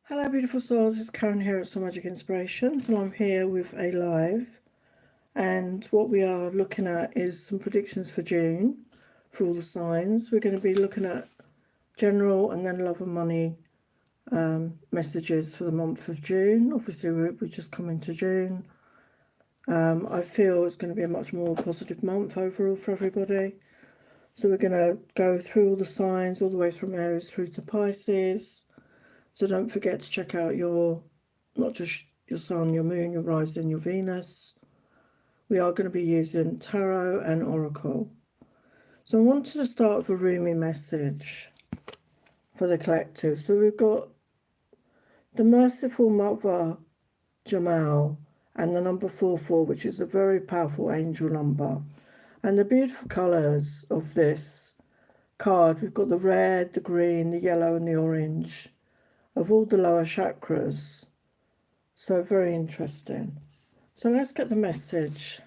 Hello beautiful souls, it's Karen here at Soul Magic Inspirations, and I'm here with a live, and what we are looking at is some predictions for June for all the signs. We're going to be looking at general and then love and money messages for the month of June. Obviously we're just coming to June. I feel it's going to be a much more positive month overall for everybody. So we're going to go through all the signs all the way from Aries through to Pisces. So don't forget to check out not just your sun, your moon, your rising, your Venus. We are going to be using tarot and oracle. So I wanted to start with a Rumi message for the collective. So we've got the Merciful Mother, Jamal, and the number 44, which is a very powerful angel number. And the beautiful colours of this card, we've got the red, the green, the yellow and the orange of all the lower chakras. So very interesting. So let's get the message.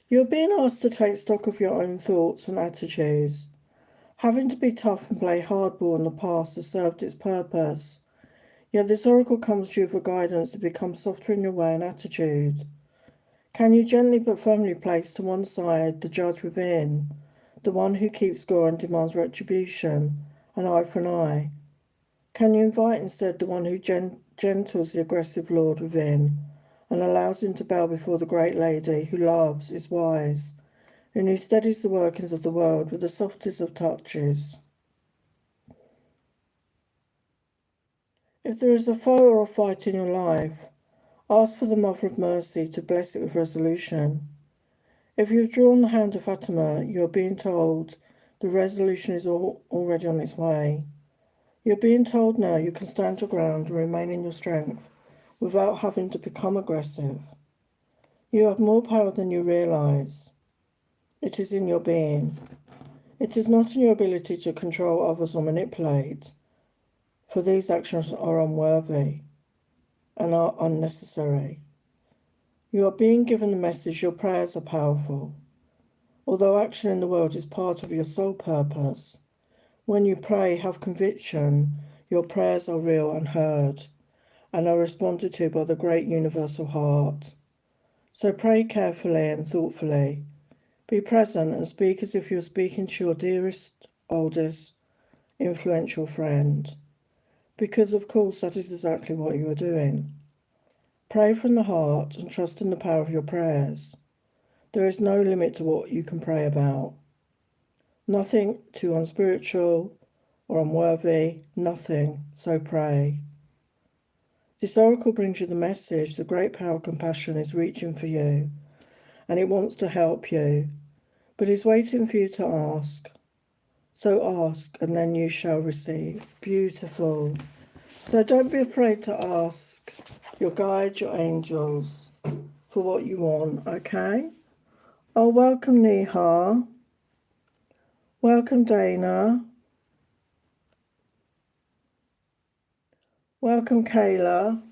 You're being asked to take stock of your own thoughts and attitudes. Having to be tough and play hardball in the past has served its purpose. Yet this oracle comes to you for guidance to become softer in your way and attitude. Can you gently but firmly place to one side the judge within, the one who keeps score and demands retribution, an eye for an eye? Can you invite instead the one who gentles the aggressive lord within and allows him to bow before the great lady who loves, is wise, and who steadies the workings of the world with the softest of touches? If there is a foe or a fight in your life, ask for the Mother of Mercy to bless it with resolution. If you have drawn the hand of Fatima, you are being told the resolution is already on its way. You're being told now you can stand your ground and remain in your strength without having to become aggressive. You have more power than you realise. It is in your being. It is not in your ability to control others or manipulate, for these actions are unworthy and are unnecessary. You are being given the message your prayers are powerful. Although action in the world is part of your sole purpose, when you pray, have conviction, your prayers are real and heard, and are responded to by the great universal heart. So pray carefully and thoughtfully. Be present and speak as if you're speaking to your dearest, oldest, influential friend, because of course that is exactly what you are doing. Pray from the heart and trust in the power of your prayers. There is no limit to what you can pray about. Nothing too unspiritual or unworthy, nothing, so pray. This oracle brings you the message the great power of compassion is reaching for you, and it wants to help you, but is waiting for you to ask. So ask, and then you shall receive. Beautiful. So don't be afraid to ask your guides, your angels, for what you want, okay? Oh, welcome Neha. Welcome Dana. Welcome Kayla.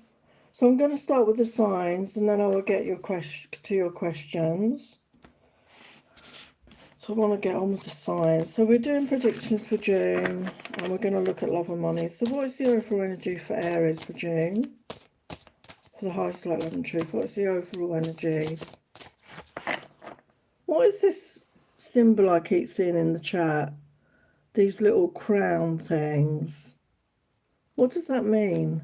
So I'm going to start with the signs and then I will get your questions. So I want to get on with the signs. So we're doing predictions for June and we're going to look at love and money. So what is the overall energy for Aries for June? For the highest light, love and truth, what is the overall energy? What is this symbol I keep seeing in the chat? These little crown things. What does that mean?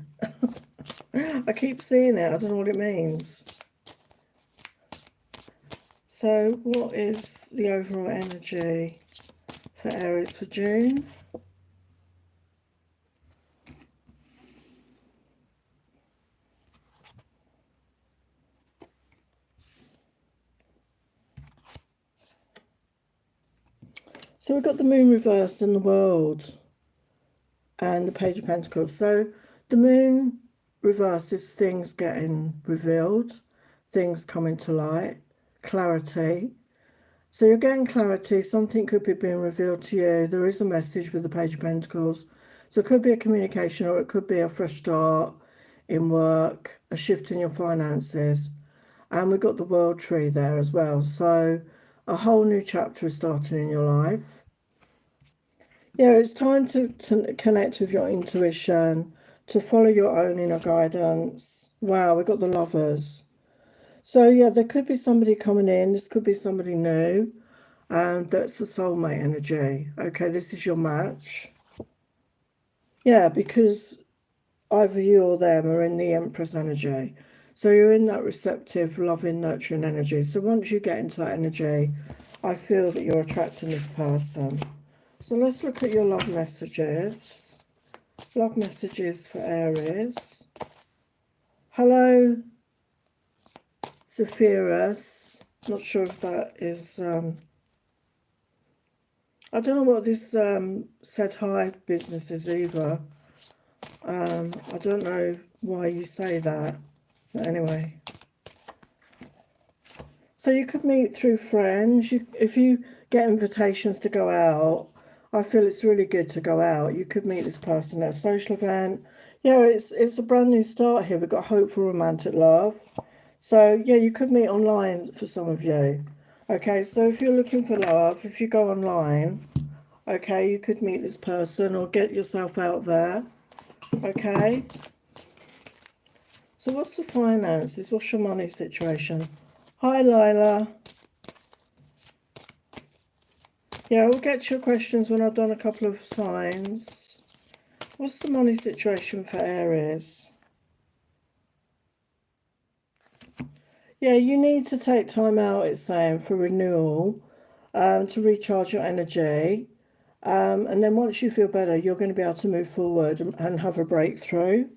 I keep seeing it. I don't know what it means. So what is the overall energy for Aries for June? So we've got the moon reversed in the world and the Page of Pentacles. So the moon reversed is things getting revealed, things coming to light, clarity. So you're getting clarity, something could be being revealed to you. There is a message with the Page of Pentacles. So it could be a communication or it could be a fresh start in work, a shift in your finances. And we've got the World Tree there as well. So a whole new chapter is starting in your life. Yeah, it's time to connect with your intuition, to follow your own inner guidance. Wow, we got the Lovers. So yeah, there could be somebody coming in. This could be somebody new. And that's the soulmate energy. Okay, this is your match. Yeah, because either you or them are in the Empress energy. So you're in that receptive, loving, nurturing energy. So once you get into that energy, I feel that you're attracting this person. So let's look at your love messages. Love messages for Aries. Hello, Zephyrus. Not sure if that is... I don't know what this said hi business is either. I don't know why you say that. But anyway. So you could meet through friends. If you get invitations to go out, I feel it's really good to go out. You could meet this person at a social event. Yeah, it's a brand new start here. We've got hope for romantic love. So yeah, you could meet online for some of you. Okay, so if you're looking for love, if you go online, okay, you could meet this person or get yourself out there. Okay. So what's the finances? What's your money situation? Hi, Lila. Yeah, we'll get to your questions when I've done a couple of signs. What's the money situation for Aries? Yeah, you need to take time out, it's saying, for renewal, to recharge your energy. And then once you feel better, you're going to be able to move forward and have a breakthrough.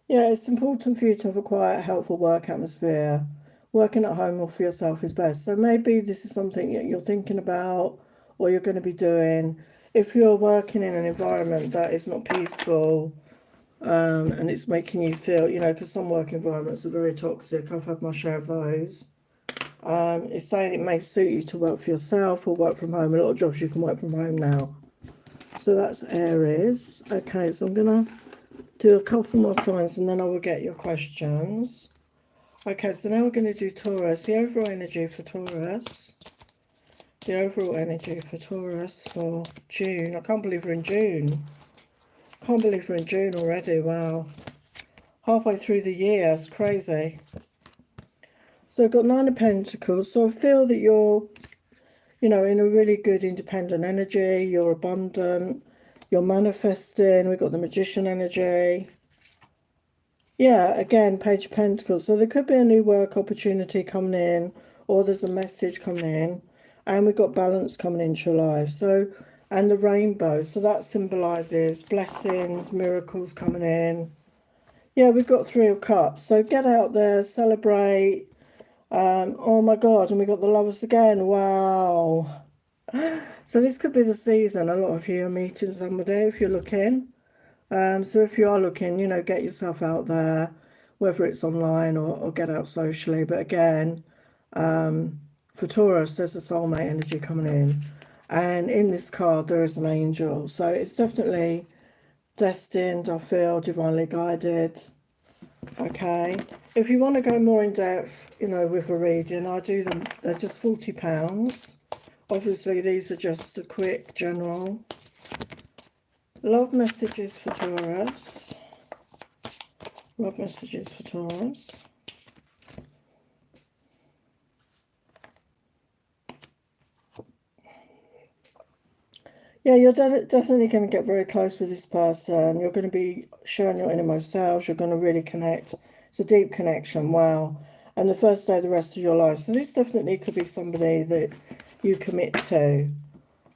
Yeah, it's important for you to have a quiet, helpful work atmosphere. Working at home or for yourself is best. So maybe this is something that you're thinking about or you're going to be doing. If you're working in an environment that is not peaceful, and it's making you feel, because some work environments are very toxic. I've had my share of those. It's saying it may suit you to work for yourself or work from home. A lot of jobs you can work from home now. So that's Aries. Okay, so I'm going to do a couple more signs and then I will get your questions. Okay, so now we're going to do Taurus. The overall energy for Taurus. The overall energy for Taurus for June. I can't believe we're in June. Can't believe we're in June already. Wow. Halfway through the year. It's crazy. So I've got Nine of Pentacles. So I feel that you're, in a really good independent energy. You're abundant. You're manifesting. We've got the Magician energy. Yeah, again, Page of Pentacles. So there could be a new work opportunity coming in, or there's a message coming in, and we've got balance coming into your life. So, and the rainbow. So that symbolizes blessings, miracles coming in. Yeah, we've got Three of Cups. So get out there, celebrate. Oh my God, and we got the Lovers again. Wow. So this could be the season. A lot of you are meeting somebody if you're looking. So if you are looking, get yourself out there, whether it's online or get out socially. But again, for Taurus, there's a soulmate energy coming in. And in this card, there is an angel. So it's definitely destined, I feel, divinely guided. Okay. If you want to go more in depth, with a reading, I do them. They're just £40. Obviously, these are just a quick general. Love messages for Taurus. Love messages for Taurus. Yeah, you're definitely going to get very close with this person. You're going to be sharing your innermost selves. You're going to really connect. It's a deep connection. Wow. And the first day, the rest of your life. So this definitely could be somebody that you commit to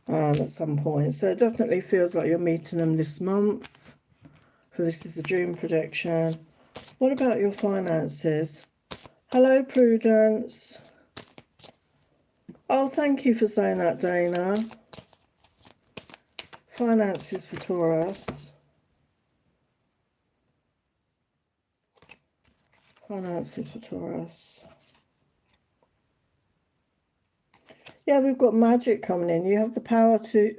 at some point. So it definitely feels like you're meeting them this month. For this is a June prediction. What about your finances? Hello, Prudence. Oh, thank you for saying that, Dana. Finances for Taurus. Finances for Taurus. Yeah, we've got magic coming in. You have the power to,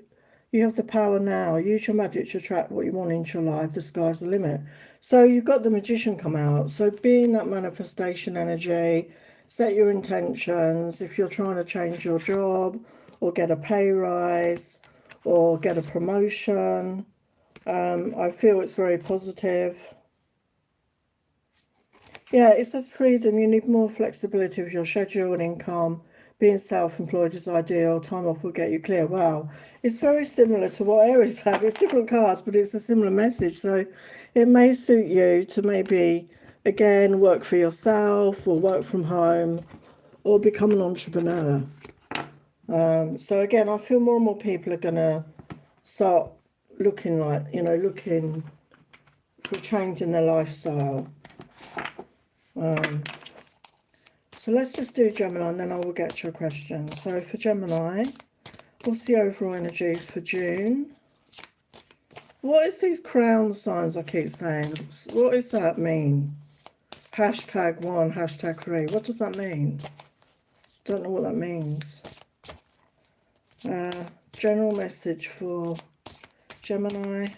You have the power now. Use your magic to attract what you want into your life. The sky's the limit. So you've got the Magician come out. So be in that manifestation energy. Set your intentions. If you're trying to change your job or get a pay rise or get a promotion, I feel it's very positive. Yeah, it says freedom. You need more flexibility with your schedule and income. Being self-employed is ideal. Time off will get you clear. Wow. It's very similar to what Aries had. It's different cards, but it's a similar message. So it may suit you to maybe, again, work for yourself or work from home or become an entrepreneur. So again, I feel more and more people are going to start looking like, looking for change in their lifestyle. So let's just do Gemini and then I will get your question. So for Gemini, what's the overall energy for June? What is these crown signs I keep saying? What does that mean? #1, #3. What does that mean? Don't know what that means. General message for Gemini.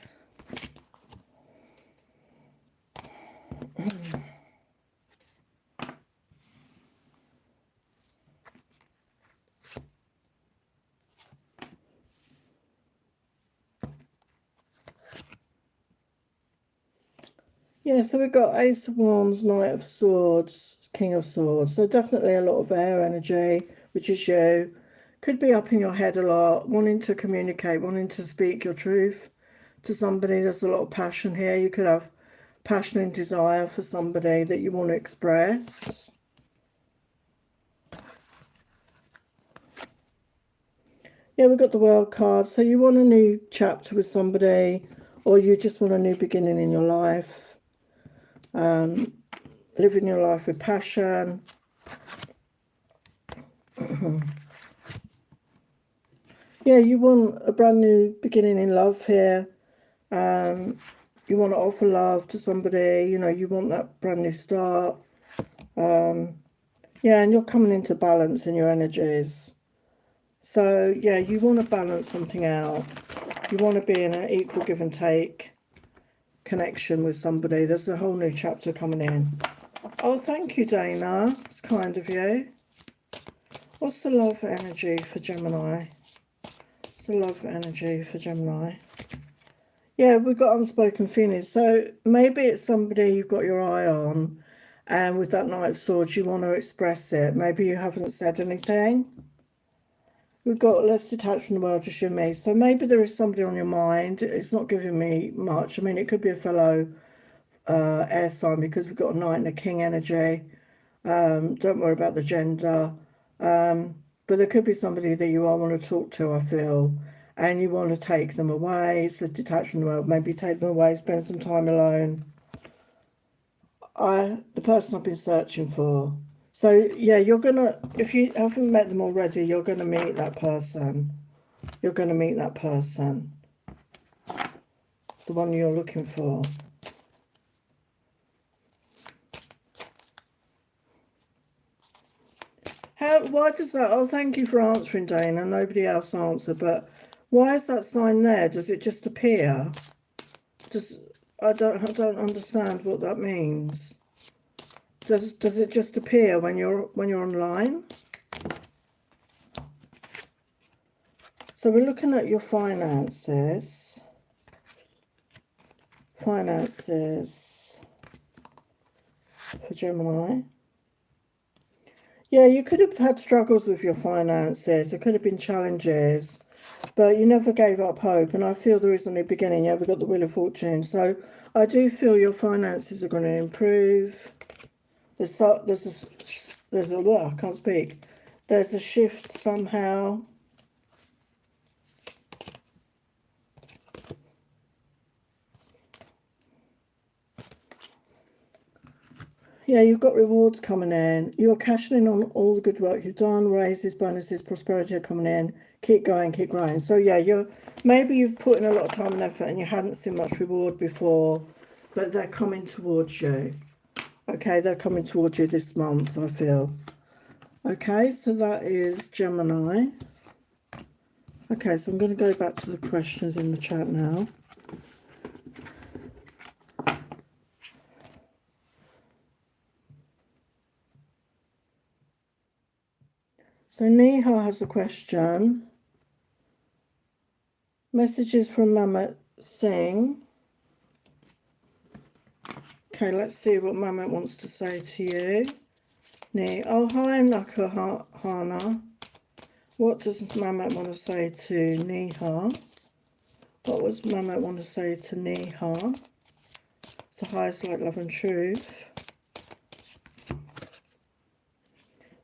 Yeah, so we've got Ace of Wands, Knight of Swords, King of Swords. So definitely a lot of air energy, which is you. Could be up in your head a lot, wanting to communicate, wanting to speak your truth to somebody. There's a lot of passion here. You could have passion and desire for somebody that you want to express. Yeah, we've got the World card. So you want a new chapter with somebody, or you just want a new beginning in your life. Living your life with passion. Yeah, you want a brand new beginning in love here. You want to offer love to somebody, you want that brand new start. Yeah, and you're coming into balance in your energies. So, yeah, you want to balance something out. You want to be in an equal give and take connection with somebody. There's a whole new chapter coming in. Oh, thank you, Dana. It's kind of you. What's the love energy for Gemini? What's the love energy for Gemini? Yeah, we've got unspoken feelings. So maybe it's somebody you've got your eye on, and with that Knight of Swords, you want to express it. Maybe you haven't said anything. We've got less detached from the world, just you and me. So maybe there is somebody on your mind. It's not giving me much. I mean, it could be a fellow air sign because we've got a Knight and a King energy. Don't worry about the gender. But there could be somebody that you all want to talk to, I feel, and you want to take them away. It's a detached from the world. Maybe take them away, spend some time alone. The person I've been searching for. So, yeah, you're going to, if you haven't met them already, you're going to meet that person. You're going to meet that person. The one you're looking for. Why does that? Oh, thank you for answering, Dana. Nobody else answered, but why is that sign there? Does it just appear? I don't understand what that means. Does it just appear when you're online? So we're looking at your finances. Finances for Gemini. Yeah, you could have had struggles with your finances. There could have been challenges, but you never gave up hope. And I feel there is a new beginning. Yeah, we've got the Wheel of Fortune. So I do feel your finances are going to improve. I can't speak. There's a shift somehow. Yeah, you've got rewards coming in. You're cashing in on all the good work you've done. Raises, bonuses, prosperity are coming in. Keep going, keep growing. So yeah, maybe you've put in a lot of time and effort and you hadn't seen much reward before, but they're coming towards you. Okay, they're coming towards you this month, I feel. Okay, so that is Gemini. Okay, so I'm going to go back to the questions in the chat now. So Neha has a question. Messages from Mehmet Singh. Okay, let's see what Mehmet wants to say to you. Oh, hi, Nakahana. What does Mehmet want to say to Neha? What was Mehmet want to say to Neha? The highest light, love and truth.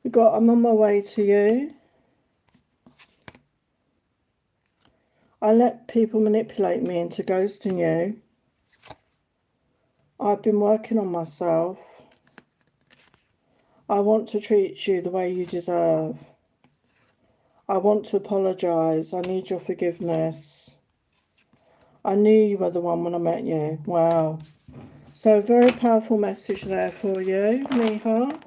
We got, I'm on my way to you. I let people manipulate me into ghosting you. I've been working on myself. I want to treat you the way you deserve. I want to apologise. I need your forgiveness. I knew you were the one when I met you. Wow. So very powerful message there for you, Neha.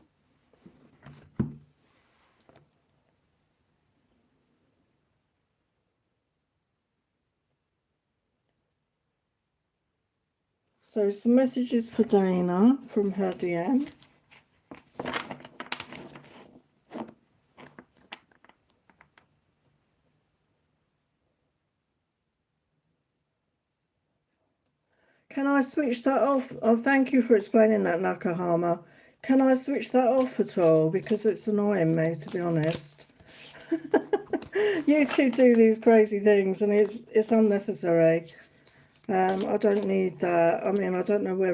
So some messages for Dana from her DM. Can I switch that off? Oh, thank you for explaining that, Nakahama. Can I switch that off at all? Because it's annoying me, to be honest. YouTube do these crazy things and it's unnecessary. I don't need that. I mean, I don't know who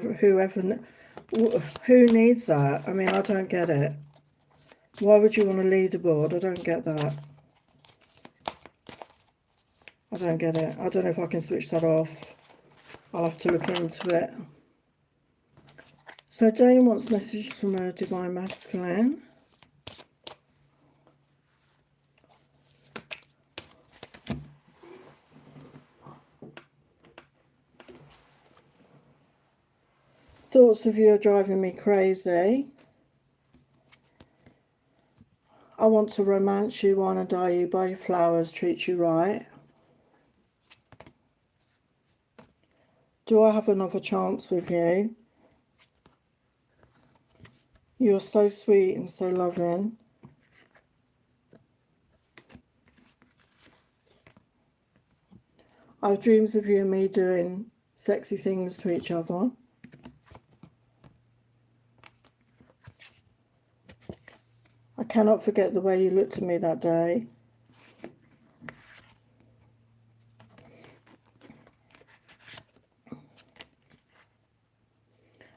needs that. I mean, I don't get it. Why would you want a leaderboard? I don't get that. I don't get it. I don't know if I can switch that off. I'll have to look into it. So Jane wants messages from her Divine Masculine. Thoughts of you are driving me crazy. I want to romance you, wanna dye you, buy you flowers, treat you right. Do I have another chance with you? You're so sweet and so loving. I have dreams of you and me doing sexy things to each other. I cannot forget the way you looked at me that day.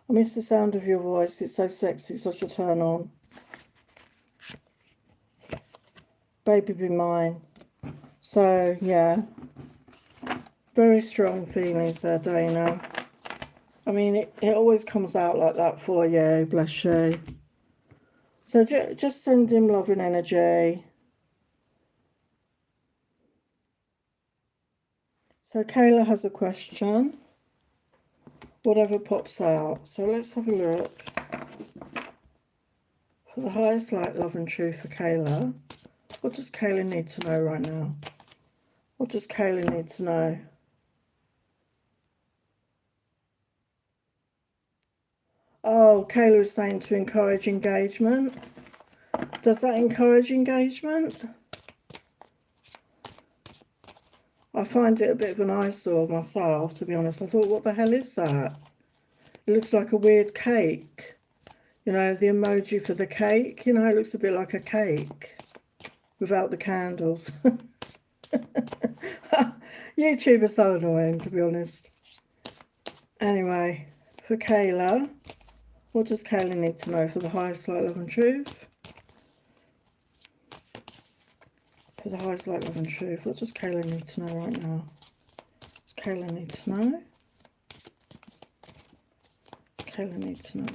I miss the sound of your voice. It's so sexy, such a turn on. Baby be mine. So, yeah. Very strong feelings there, Dana. I mean, it always comes out like that for you, bless you. So just send him love and energy. So Kayla has a question. Whatever pops out. So let's have a look. For the highest light, love and truth for Kayla. What does Kayla need to know right now? What does Kayla need to know? Oh, Kayla is saying to encourage engagement. Does that encourage engagement? I find it a bit of an eyesore myself, to be honest. I thought, what the hell is that? It looks like a weird cake. You know, the emoji for the cake. You know, it looks a bit like a cake without the candles. YouTube is so annoying, to be honest. Anyway, for Kayla, what does Kayla need to know for the highest light, love and truth? For the highest light, love and truth, what does Kayla need to know right now? What does Kayla need to know? Kayla need to know.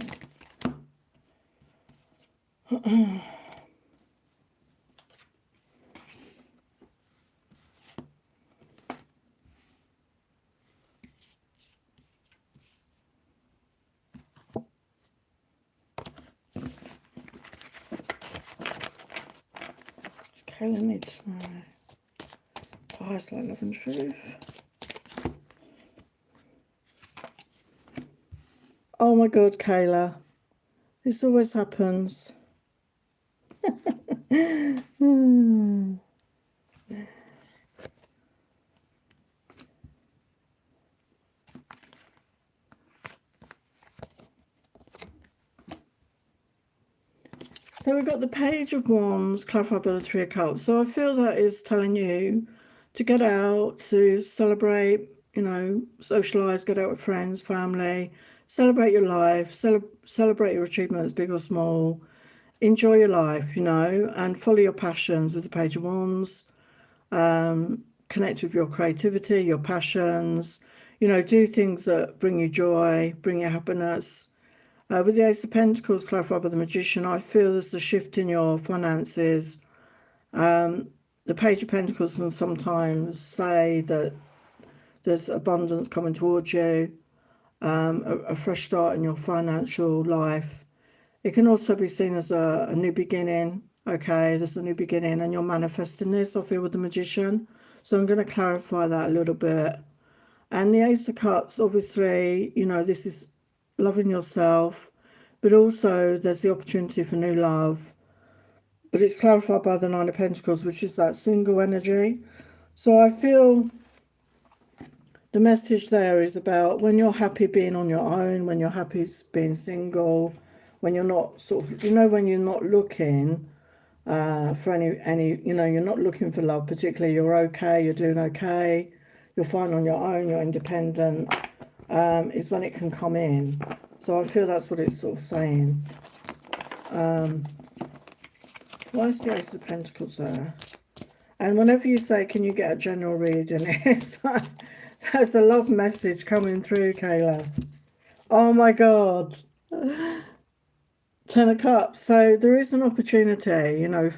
Kayla needs to know. Highest light, love and truth. Oh my God, Kayla. This always happens. So we've got the Page of Wands, clarified by the Three of Cups. So I feel that is telling you to get out, to celebrate, you know, socialise, get out with friends, family, celebrate your life, celebrate your achievements, big or small. Enjoy your life, you know, and follow your passions with the Page of Wands. Connect with your creativity, your passions, you know, do things that bring you joy, bring you happiness. With the Ace of Pentacles clarified by the Magician, I feel there's a shift in your finances. The Page of Pentacles can sometimes say that there's abundance coming towards you, a fresh start in your financial life. It can also be seen as a new beginning. Okay, there's a new beginning and you're manifesting this, I feel, with the Magician. So I'm going to clarify that a little bit. And the Ace of Cups, obviously, you know, this is loving yourself, but also there's the opportunity for new love. But it's clarified by the Nine of Pentacles, which is that single energy. So I feel the message there is about when you're happy being on your own, when you're happy being single, when you're not sort of, you know, when you're not looking for any, you know, you're not looking for love particularly, you're okay, you're doing okay, you're fine on your own, you're independent, is when it can come in. So I feel that's what it's sort of saying. Why is the Ace of Pentacles there? And whenever you say, can you get a general reading, it's like, there's a love message coming through, Kayla. Oh my God. 10 of Cups. So there is an opportunity, you know,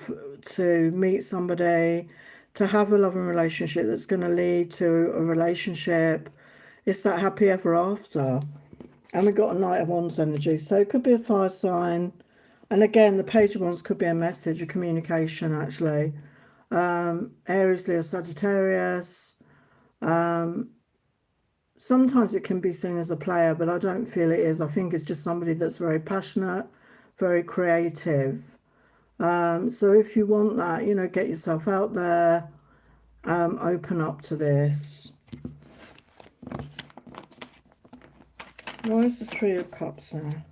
to meet somebody, to have a loving relationship that's going to lead to a relationship. It's that happy ever after. And we've got a Knight of Wands energy. So it could be a fire sign. And again, the Page of Wands could be a message, a communication, actually. Aries, Leo, Sagittarius. Sometimes it can be seen as a player, but I don't feel it is. I think it's just somebody that's very passionate, very creative. So if you want that, you know, get yourself out there, open up to this. Why is the Three of Cups there?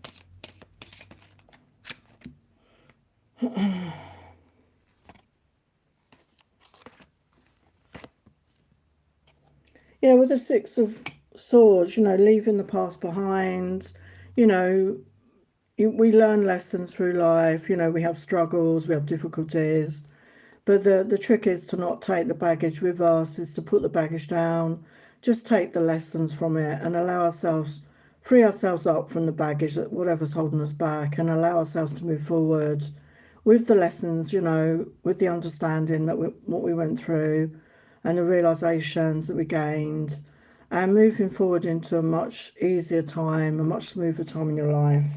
Yeah, with the Six of Swords, you know, leaving the past behind, you know, we learn lessons through life, you know, we have struggles, we have difficulties, but the trick is to not take the baggage with us, is to put the baggage down, just take the lessons from it and allow ourselves, free ourselves up from the baggage, that whatever's holding us back, and allow ourselves to move forward with the lessons, you know, with the understanding that what we went through and the realizations that we gained, and moving forward into a much easier time, a much smoother time in your life.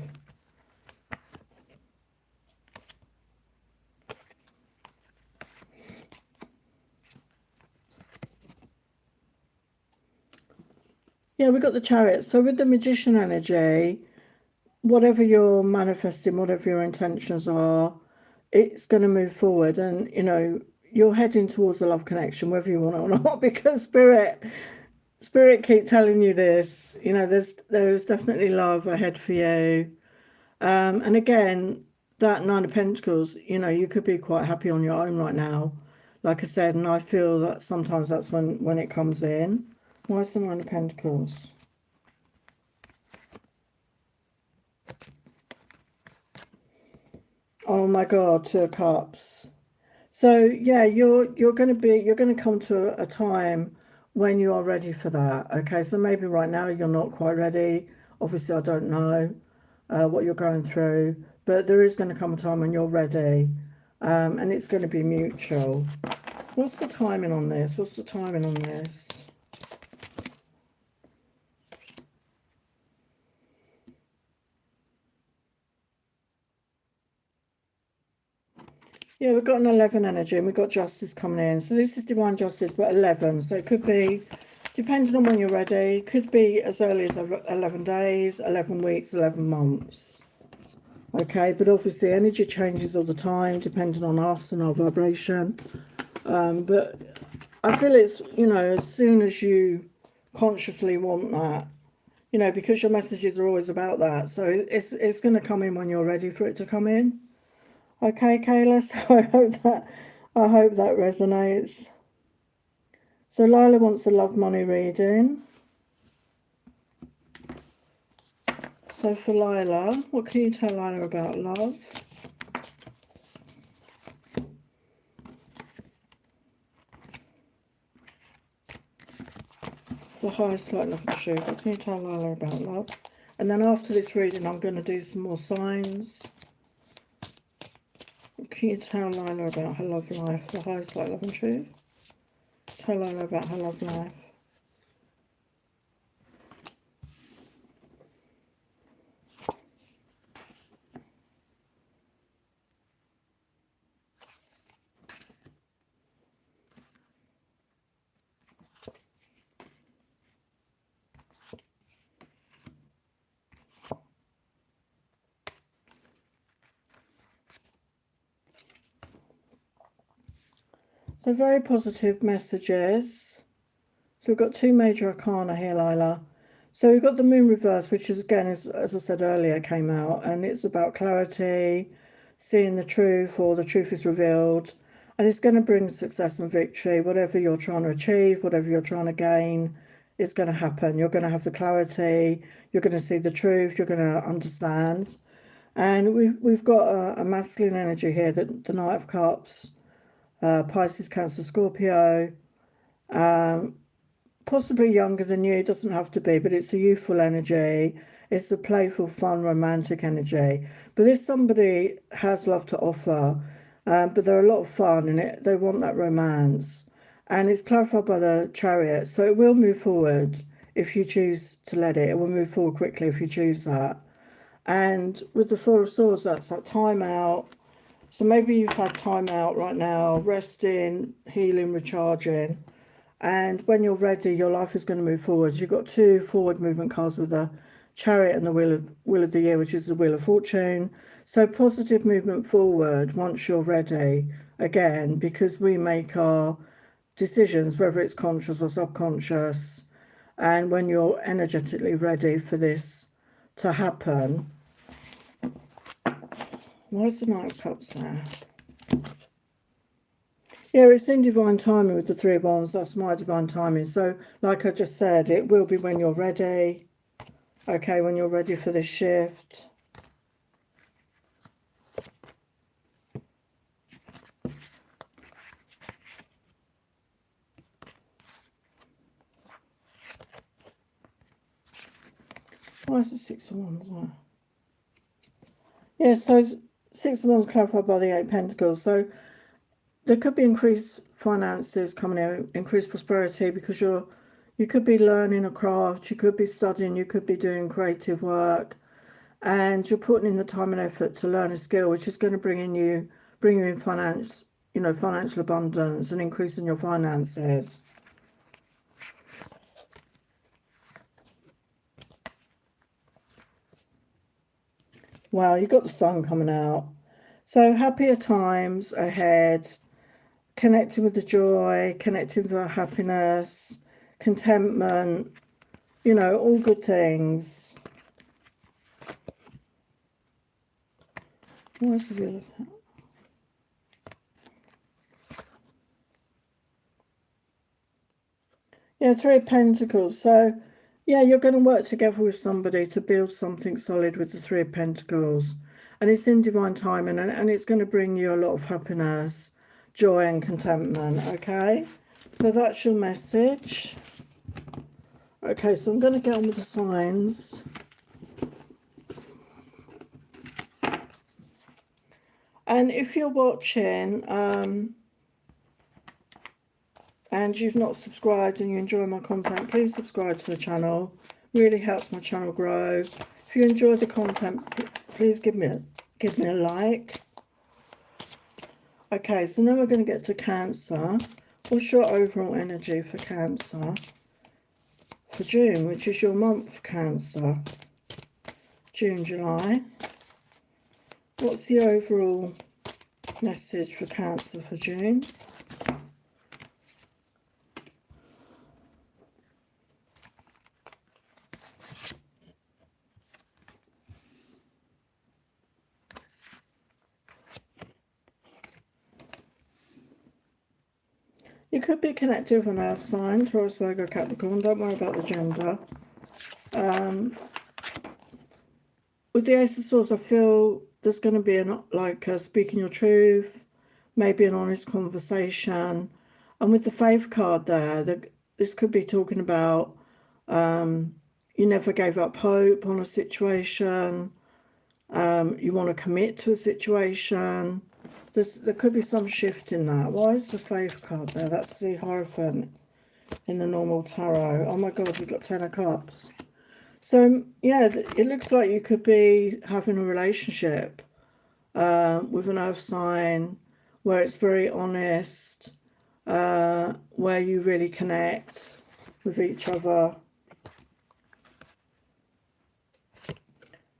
Yeah, we've got the Chariot. So with the Magician energy, whatever you're manifesting, whatever your intentions are, it's going to move forward. And, you know, you're heading towards a love connection, whether you want it or not, because Spirit keep telling you this. You know, there's definitely love ahead for you. And again, that Nine of Pentacles, you know, you could be quite happy on your own right now, like I said, and I feel that sometimes that's when it comes in. Why is the Nine of Pentacles? Oh my God, Two of Cups. So yeah, you're going to come to a time when you are ready for that. Okay, so maybe right now you're not quite ready. Obviously, I don't know what you're going through, but there is going to come a time when you're ready, and it's going to be mutual. What's the timing on this? What's the timing on this? Yeah, we've got an 11 energy and we've got justice coming in. So this is divine justice, but 11. So it could be, depending on when you're ready, could be as early as 11 days, 11 weeks, 11 months. Okay, but obviously energy changes all the time, depending on us and our vibration. But I feel it's, you know, as soon as you consciously want that, you know, because your messages are always about that. So it's going to come in when you're ready for it to come in. Okay, Kayla, so I hope that resonates. So Lila wants a love money reading. So for Lila, what can you tell Lila about love? The highest light, love, and truth. What can you tell Lila about love? And then after this reading, I'm going to do some more signs. What can you tell Lila about her love life? The highest light, love, and truth. Tell Lila about her love life. So very positive messages. So we've got two major arcana here, Lila. So we've got the moon reverse, which is, again, as I said earlier, came out, and it's about clarity, seeing the truth, or the truth is revealed, and it's going to bring success and victory. Whatever you're trying to achieve, whatever you're trying to gain, is going to happen. You're going to have the clarity, you're going to see the truth, you're going to understand. And we've got a masculine energy here, the Knight of Cups, Pisces, Cancer, Scorpio, possibly younger than you, it doesn't have to be, but it's a youthful energy. It's a playful, fun, romantic energy. But this somebody has love to offer, but they're a lot of fun and they want that romance. And it's clarified by the Chariot, so it will move forward if you choose to let it. It will move forward quickly if you choose that. And with the Four of Swords, that's that time out. So maybe you've had time out right now, resting, healing, recharging. And when you're ready, your life is going to move forward. You've got two forward movement cards with the Chariot and the Wheel of the Year, which is the Wheel of Fortune. So positive movement forward once you're ready, again, because we make our decisions, whether it's conscious or subconscious. And when you're energetically ready for this to happen. Why is the Knight of Cups there? Yeah, it's in divine timing with the Three of Wands. That's my divine timing. So, like I just said, it will be when you're ready. Okay, when you're ready for this shift. Why is it Six of Wands there? Yeah, so Six of Wands clarified by the Eight of Pentacles. So there could be increased finances coming in, increased prosperity, because you could be learning a craft, you could be studying, you could be doing creative work, and you're putting in the time and effort to learn a skill which is going to bring you in finance, you know, financial abundance and increase in your finances. Wow, you've got the sun coming out. So happier times ahead, connecting with the joy, connecting with our happiness, contentment, you know, all good things. Where's the Wheel of that? Yeah, Three of Pentacles. So, yeah, you're going to work together with somebody to build something solid with the Three of Pentacles. And it's in divine timing, and it's going to bring you a lot of happiness, joy and contentment, okay? So that's your message. Okay, so I'm going to get on with the signs. And if you're watching and you've not subscribed and you enjoy my content, please subscribe to the channel. Really helps my channel grow. If you enjoy the content, please give me a like. Okay, so now we're going to get to Cancer. What's your overall energy for Cancer for June, which is your month, Cancer? June, July. What's the overall message for Cancer for June? You could be connected with an earth sign, Taurus, Virgo, Capricorn. Don't worry about the gender. With the Ace of Swords, I feel there's going to be speaking your truth, maybe an honest conversation. And with the Faith card there, this could be talking about you never gave up hope on a situation. You want to commit to a situation. There could be some shift in that. Why is the Faith card there? That's the Hierophant in the normal tarot. Oh my God, we've got 10 of Cups. So, yeah, it looks like you could be having a relationship with an earth sign where it's very honest, where you really connect with each other.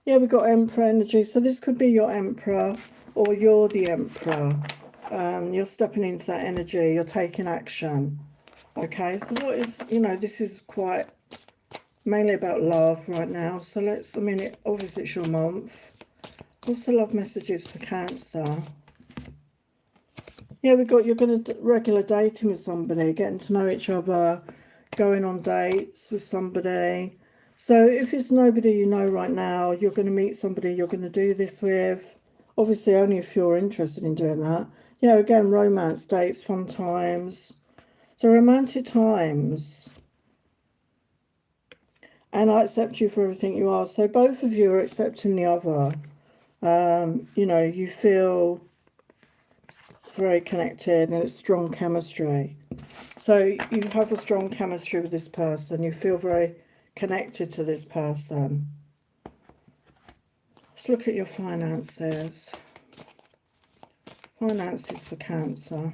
Yeah, we've got Emperor energy. So this could be your Emperor, or you're the Emperor. You're stepping into that energy. You're taking action. Okay, so what is, this is quite mainly about love right now. So obviously it's your month. What's the love messages for Cancer? Yeah, you're going to regular dating with somebody, getting to know each other, going on dates with somebody. So if it's nobody you know right now, you're going to meet somebody you're going to do this with. Obviously, only if you're interested in doing that. Yeah, again, romance, dates, fun times. So romantic times. And I accept you for everything you are. So both of you are accepting the other. You feel very connected and it's strong chemistry. So you have a strong chemistry with this person. You feel very connected to this person. Let's look at your finances. Finances for Cancer.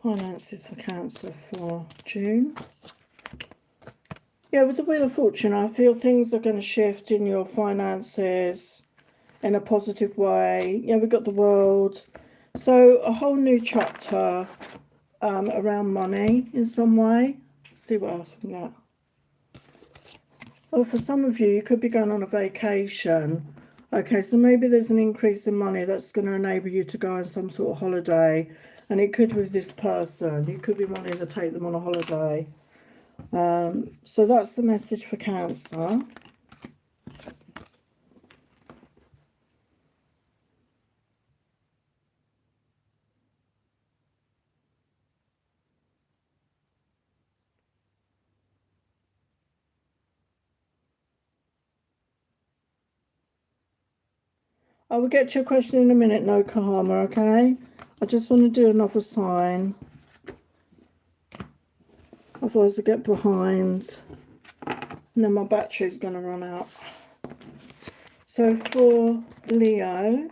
Finances for Cancer for June. Yeah, with the Wheel of Fortune, I feel things are going to shift in your finances in a positive way. Yeah, we've got the World. So a whole new chapter around money in some way. Let's see what else we got. Well, for some of you, you could be going on a vacation. Okay, so maybe there's an increase in money that's going to enable you to go on some sort of holiday. And it could with this person. You could be wanting to take them on a holiday. So that's the message for Cancer. I will get to your question in a minute, no karma, okay? I just want to do another sign. Otherwise I get behind. And then my battery's going to run out. So for Leo,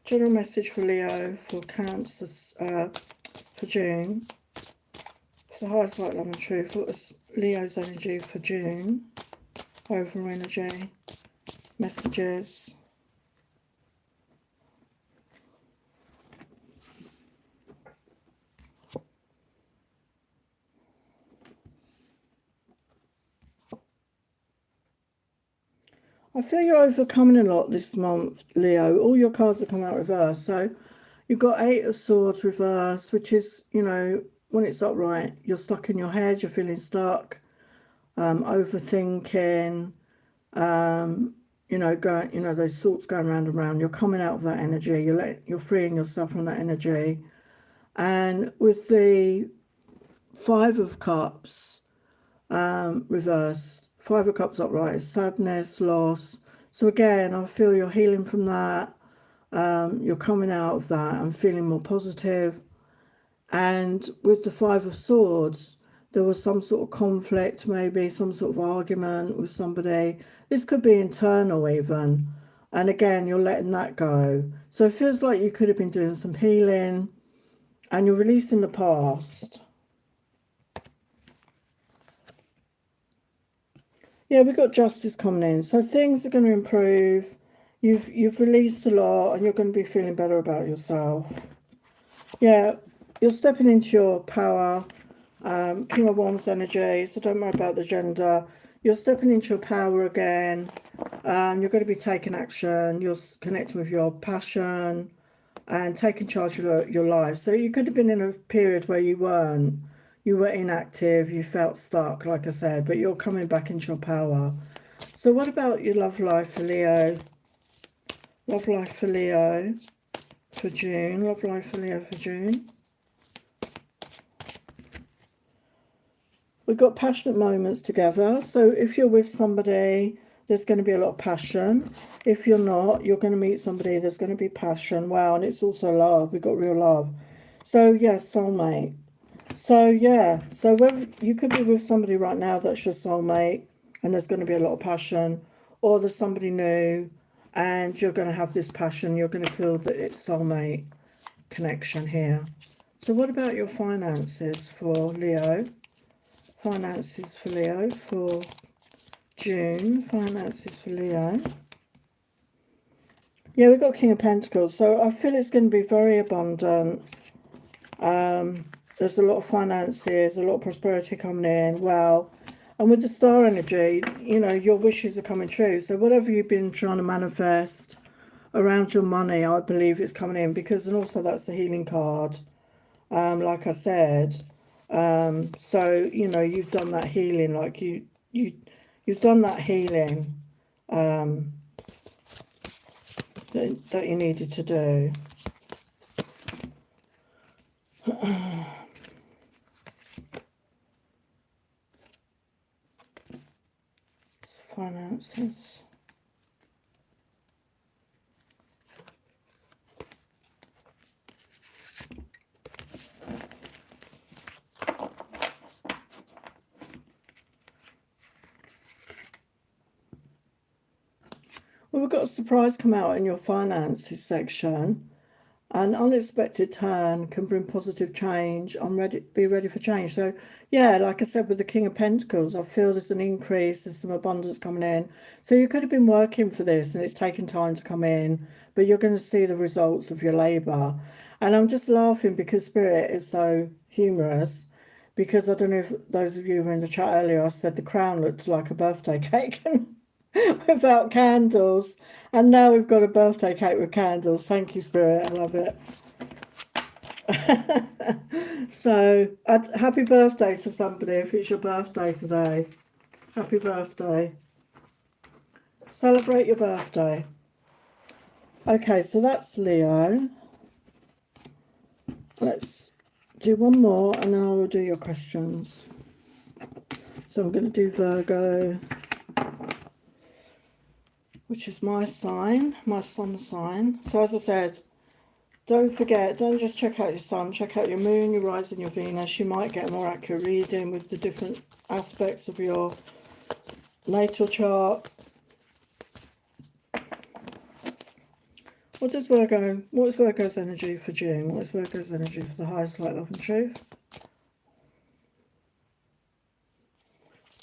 general message for Leo for Cancer for June. For the highest light, love and truth, what was Leo's energy for June? Overall energy, messages. I feel you're overcoming a lot this month, Leo. All your cards have come out reversed. So you've got 8 of Swords reversed, which is, when it's upright, you're stuck in your head, you're feeling stuck, overthinking, those thoughts going round and round. You're coming out of that energy. You're freeing yourself from that energy. And with the 5 of Cups reversed, 5 of Cups upright, sadness, loss. So again, I feel you're healing from that. You're coming out of that and feeling more positive. And with the 5 of Swords, there was some sort of conflict, maybe some sort of argument with somebody. This could be internal even. And again, you're letting that go. So it feels like you could have been doing some healing and you're releasing the past. Yeah, we've got justice coming in. So things are going to improve. You've released a lot and you're going to be feeling better about yourself. Yeah, you're stepping into your power. King of Wands energy, so don't worry about the gender. You're stepping into your power again. You're going to be taking action. You're connecting with your passion and taking charge of your life. So you could have been in a period where you weren't. You were inactive, you felt stuck, like I said, but you're coming back into your power. So what about your love life for Leo? Love life for Leo for June. Love life for Leo for June. We've got passionate moments together. So if you're with somebody, there's going to be a lot of passion. If you're not, you're going to meet somebody, there's going to be passion. Wow, and it's also love. We've got real love. So, yeah, soulmate. So, yeah. So whether you could be with somebody right now that's your soulmate and there's going to be a lot of passion. Or there's somebody new and you're going to have this passion. You're going to feel that it's soulmate connection here. So what about your finances for Leo? Finances for Leo for June. Finances for Leo. Yeah, we've got King of Pentacles. So I feel it's going to be very abundant. There's a lot of finances, a lot of prosperity coming in. Wow. And with the star energy, you know, your wishes are coming true. So whatever you've been trying to manifest around your money, I believe it's coming in. Because, and also that's the healing card. Like I said. So, you know, you've done that healing. Like you've done that healing that you needed to do. Finances. Well, we've got a surprise come out in your finances section. An unexpected turn can bring positive change. Be ready for change. So, yeah, like I said, with the King of Pentacles, I feel there's an increase, there's some abundance coming in. So you could have been working for this and it's taken time to come in, but you're going to see the results of your labour. And I'm just laughing because Spirit is so humorous, because I don't know if those of you who were in the chat earlier, I said the crown looked like a birthday cake. Without candles, and now we've got a birthday cake with candles. Thank you, Spirit. I love it. So happy birthday to somebody if it's your birthday today. Happy birthday. Celebrate your birthday. Okay, so that's Leo. Let's do one more and then I will do your questions. So I'm going to do Virgo, which is my sign, my sun sign. So as I said, don't forget, don't just check out your sun, check out your moon, your rising, your Venus. You might get a more accurate reading with the different aspects of your natal chart. What is Virgo's energy for June? What is Virgo's energy for the highest light, love and truth?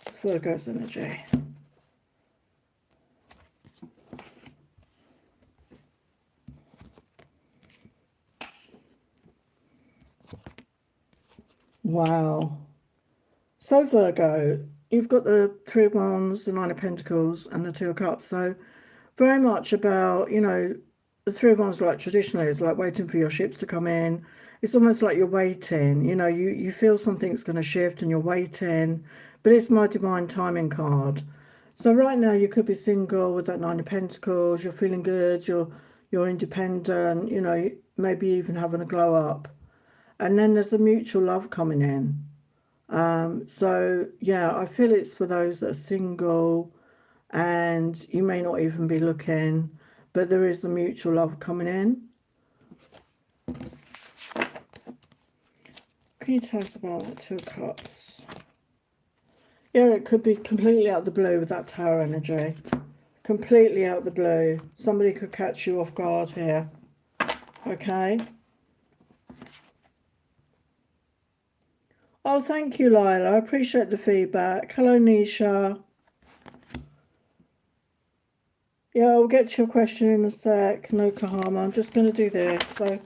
What's Virgo's energy? Wow. So Virgo, you've got the Three of Wands, the Nine of Pentacles and the Two of Cups. So very much about, you know, the Three of Wands, like traditionally, it's like waiting for your ships to come in. It's almost like you're waiting, you know, you feel something's going to shift and you're waiting, but it's my divine timing card. So right now you could be single with that Nine of Pentacles, you're feeling good, you're independent, you know, maybe even having a glow up. And then there's a mutual love coming in. So yeah, I feel it's for those that are single and you may not even be looking, but there is a mutual love coming in. Can you tell us about the Two of Cups? Yeah, it could be completely out of the blue with that Tower energy. Completely out of the blue. Somebody could catch you off guard here. Okay. Oh, thank you, Lila. I appreciate the feedback. Hello, Nisha. Yeah, I'll get to your question in a sec. No Kahama. I'm just going to do this. So,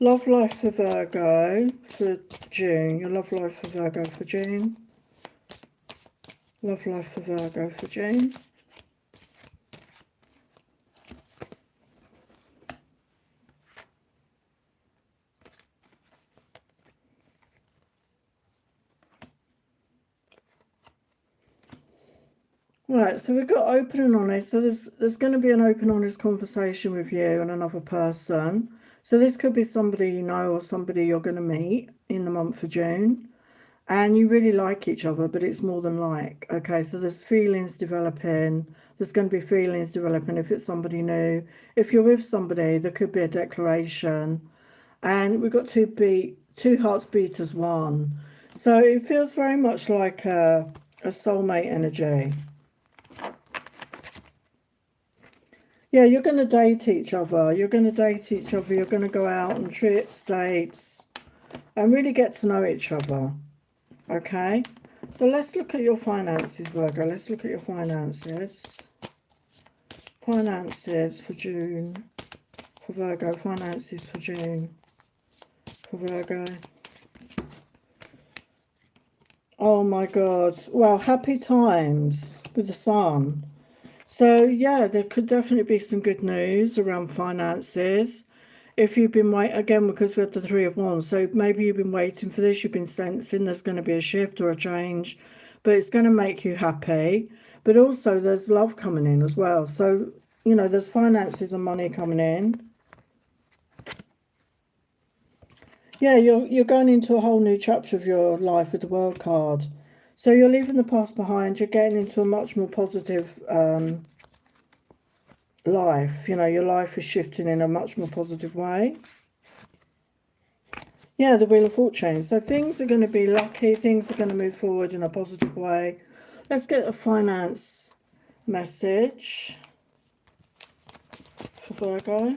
love life for Virgo for June. Your love life for Virgo for June. Love life for Virgo for June. Right, so we've got open and honest. So there's going to be an open, honest conversation with you and another person. So this could be somebody you know or somebody you're going to meet in the month of June. And you really like each other, but it's more than like. Okay, so there's feelings developing. There's going to be feelings developing if it's somebody new. If you're with somebody, there could be a declaration. And we've got two hearts beat as one. So it feels very much like a soulmate energy. Yeah, you're going to date each other. You're going to date each other. You're going to go out on trips, dates, and really get to know each other. Okay? So let's look at your finances, Virgo. Let's look at your finances. Finances for June. For Virgo. Finances for June. For Virgo. Oh my God. Well, happy times with the sun. So yeah, there could definitely be some good news around finances. If you've been waiting, again, because we had the Three of Wands, so maybe you've been waiting for this, you've been sensing there's going to be a shift or a change, but it's going to make you happy. But also there's love coming in as well. So, you know, there's finances and money coming in. Yeah, you're going into a whole new chapter of your life with the World card. So you're leaving the past behind, you're getting into a much more positive life. You know, your life is shifting in a much more positive way. Yeah, the Wheel of Fortune. So things are going to be lucky. Things are going to move forward in a positive way. Let's get a finance message for Virgo.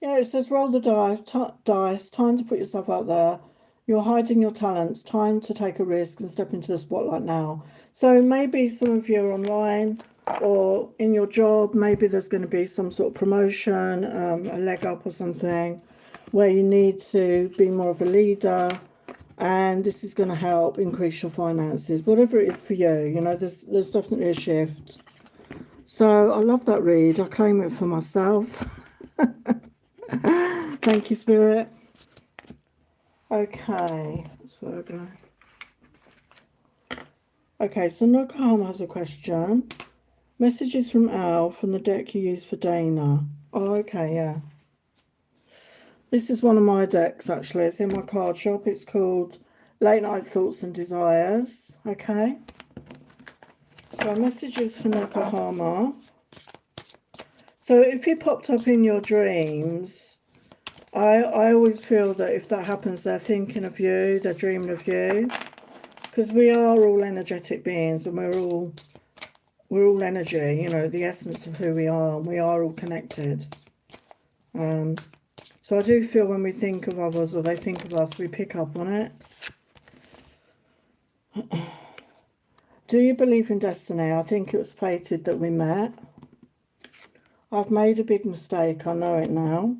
Yeah, it says roll the dice. Time to put yourself out there. You're hiding your talents. Time to take a risk and step into the spotlight now. So maybe some of you are online or in your job. Maybe there's going to be some sort of promotion, a leg up or something, where you need to be more of a leader. And this is going to help increase your finances. Whatever it is for you, you know, there's definitely a shift. So I love that read. I claim it for myself. Thank you, Spirit. Okay, that's Virgo. Okay, so Nokohama has a question. Messages from Al from the deck you use for Dana. Oh, okay, yeah. This is one of my decks, actually. It's in my card shop. It's called Late Night Thoughts and Desires. Okay. So messages for Nokohama. So if you popped up in your dreams, I always feel that if that happens, they're thinking of you, they're dreaming of you. Because we are all energetic beings and we're all energy, you know, the essence of who we are, and we are all connected. So I do feel when we think of others or they think of us, we pick up on it. Do you believe in destiny? I think it was fated that we met. I've made a big mistake, I know it now.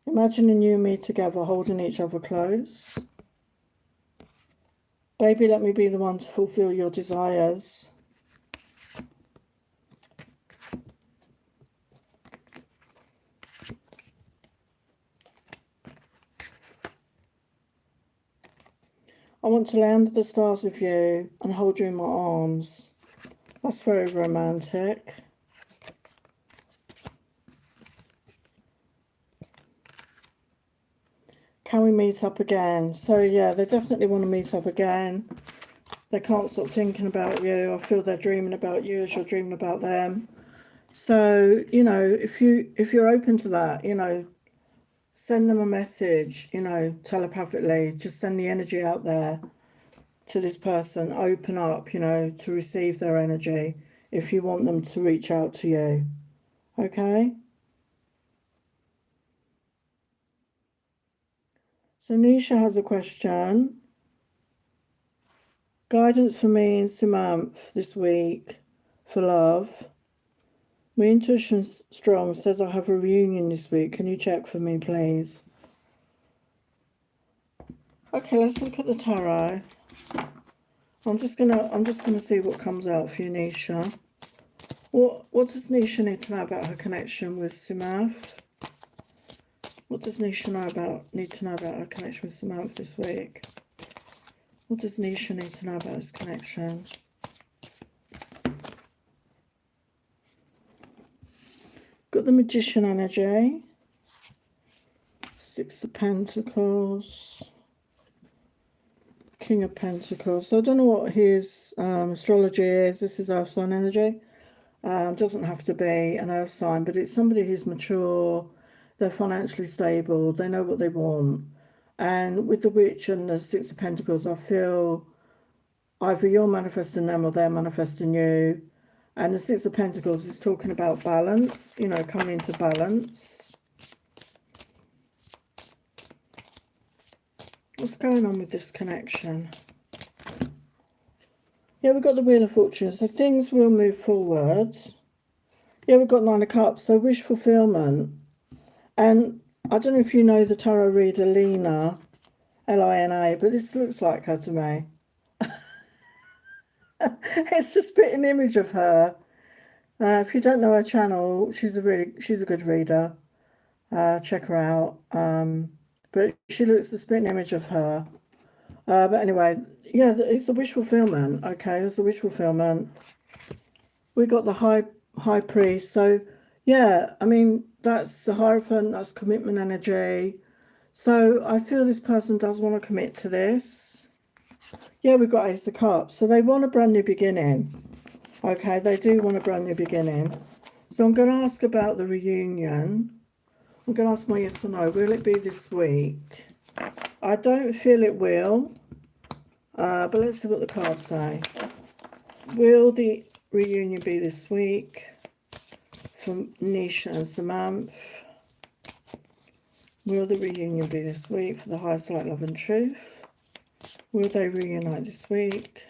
Imagining you and me together, holding each other close. Baby, let me be the one to fulfill your desires. I want to lay under the stars with you and hold you in my arms. That's very romantic. Can we meet up again? So yeah, they definitely want to meet up again. They can't stop thinking about you. I feel they're dreaming about you as you're dreaming about them. So, you know, if you're open to that, you know, send them a message, you know, telepathically. Just send the energy out there to this person. Open up, you know, to receive their energy if you want them to reach out to you. Okay? So Nisha has a question. Guidance for me and Sumanth this week for love. My intuition's strong, says I have a reunion this week. Can you check for me, please? Okay, let's look at the tarot. I'm just gonna see what comes out for you, Nisha. What does Nisha need to know about her connection with Sumanth? What does Nisha need to know about her connection with Sumanth this week? What does Nisha need to know about this connection? Got the Magician energy. Six of Pentacles. King of Pentacles. So I don't know what his astrology is. This is earth sign energy. Doesn't have to be an earth sign, but it's somebody who's mature. They're financially stable. They know what they want. And with the Witch and the Six of Pentacles, I feel either you're manifesting them or they're manifesting you. And the Six of Pentacles is talking about balance, you know, coming into balance. What's going on with this connection? Yeah, we've got the Wheel of Fortune, so things will move forward. Yeah, we've got Nine of Cups, so wish fulfillment. And I don't know if you know the tarot reader Lina, Lina, but this looks like her to me. It's a spitting image of her. If you don't know her channel, she's a good reader. Check her out. But she looks the spitting image of her. But anyway, yeah, it's a wish fulfillment. Okay, it's a wish fulfillment. We got the high priest. So yeah, I mean, that's the Hierophant, that's commitment energy. So I feel this person does want to commit to this. Yeah, we've got Ace of Cups. So they want a brand new beginning. Okay, they do want a brand new beginning. So I'm going to ask about the reunion. I'm going to ask my yes or no. Will it be this week? I don't feel it will. But let's see what the cards say. Will the reunion be this week? From Nisha and Sumanth. Will the reunion be this week for the highest light, love and truth? Will they reunite this week?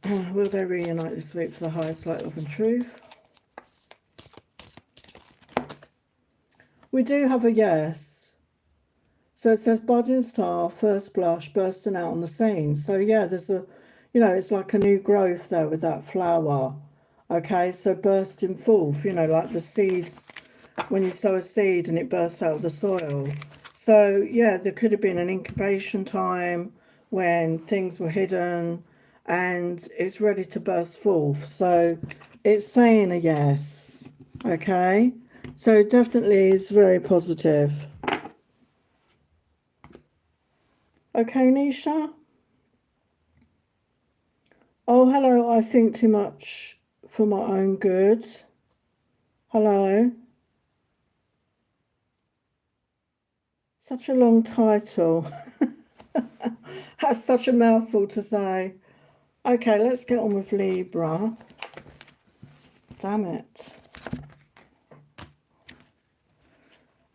Will they reunite this week for the highest light, love and truth? We do have a yes. So it says budding star, first blush, bursting out on the scene. So yeah, there's a, you know, it's like a new growth there with that flower. Okay, so bursting forth, you know, like the seeds, when you sow a seed and it bursts out of the soil. So yeah, there could have been an incubation time when things were hidden and it's ready to burst forth. So it's saying a yes. Okay, so definitely is very positive. Okay, Nisha. Oh, hello, I think too much for my own good. Hello. Such a long title. That's such a mouthful to say. Okay, let's get on with Libra. Damn it.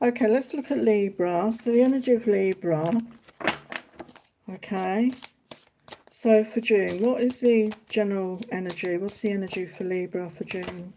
Okay, let's look at Libra. So the energy of Libra. Okay. So for June, what is the general energy? What's the energy for Libra for June?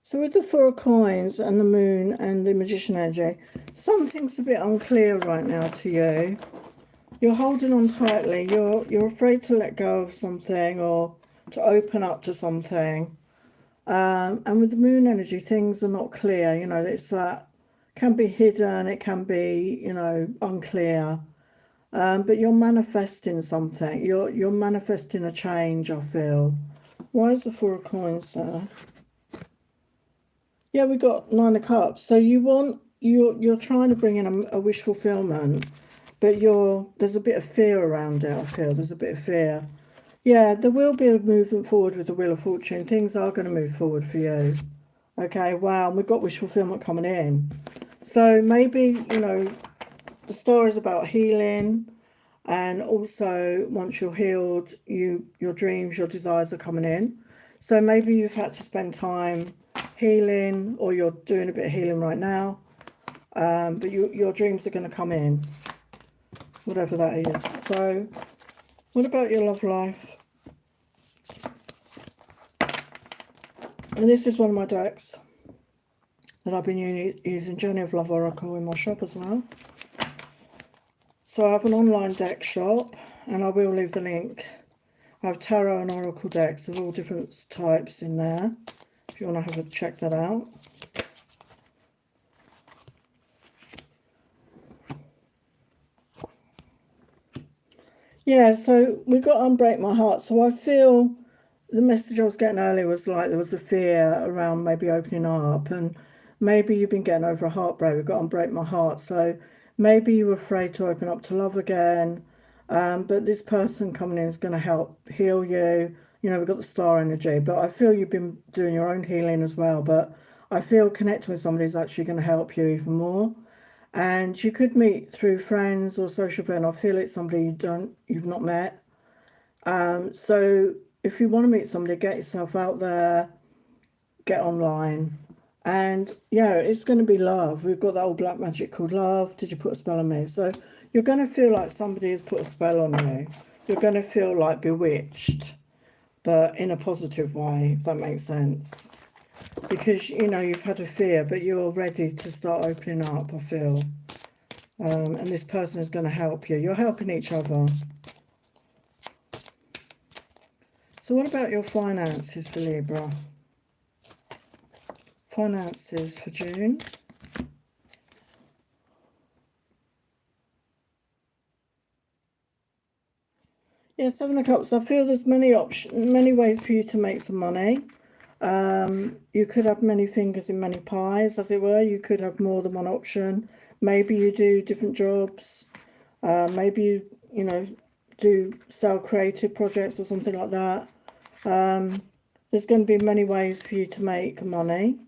So with the Four of Coins and the Moon and the Magician energy, something's a bit unclear right now to you. You're holding on tightly. You're afraid to let go of something or to open up to something. And with the moon energy, things are not clear. You know, it's can be hidden, it can be, you know, unclear. But you're manifesting something. You're manifesting a change, I feel. Why is the Four of Coins there? Yeah, we got Nine of Cups. So you're trying to bring in a wish fulfillment, but there's a bit of fear around it, I feel. There's a bit of fear. Yeah, there will be a movement forward with the Wheel of Fortune. Things are going to move forward for you. Okay, wow, and we've got wish fulfillment coming in. So maybe, you know, the story is about healing, and also once you're healed, your dreams, your desires are coming in. So maybe you've had to spend time healing, or you're doing a bit of healing right now, but your dreams are going to come in, whatever that is. So what about your love life? And this is one of my decks that I've been using, Journey of Love Oracle, in my shop as well. So I have an online deck shop, and I will leave the link. I have tarot and oracle decks of all different types in there, if you want to have a check that out. Yeah, so we got Unbreak My Heart. So I feel the message I was getting earlier was like there was a fear around maybe opening up, and maybe you've been getting over a heartbreak. We've got Unbreak My Heart. So maybe you were afraid to open up to love again, but this person coming in is going to help heal you. You know, we've got the star energy, but I feel you've been doing your own healing as well. But I feel connecting with somebody is actually going to help you even more. And you could meet through friends or social event. I feel it's somebody you've not met. So if you want to meet somebody, get yourself out there, get online, and yeah, it's going to be love. We've got that old black magic called love. Did you put a spell on me? So you're going to feel like somebody has put a spell on you. You're going to feel like bewitched, but in a positive way, if that makes sense. Because, you know, you've had a fear, but you're ready to start opening up, I feel. And this person is going to help you. You're helping each other. So what about your finances for Libra? Finances for June. Yeah, Seven of Cups. I feel there's many ways for you to make some money. You could have many fingers in many pies, as it were. You could have more than one option. Maybe you do different jobs. Maybe you know, do sell creative projects or something like that. There's going to be many ways for you to make money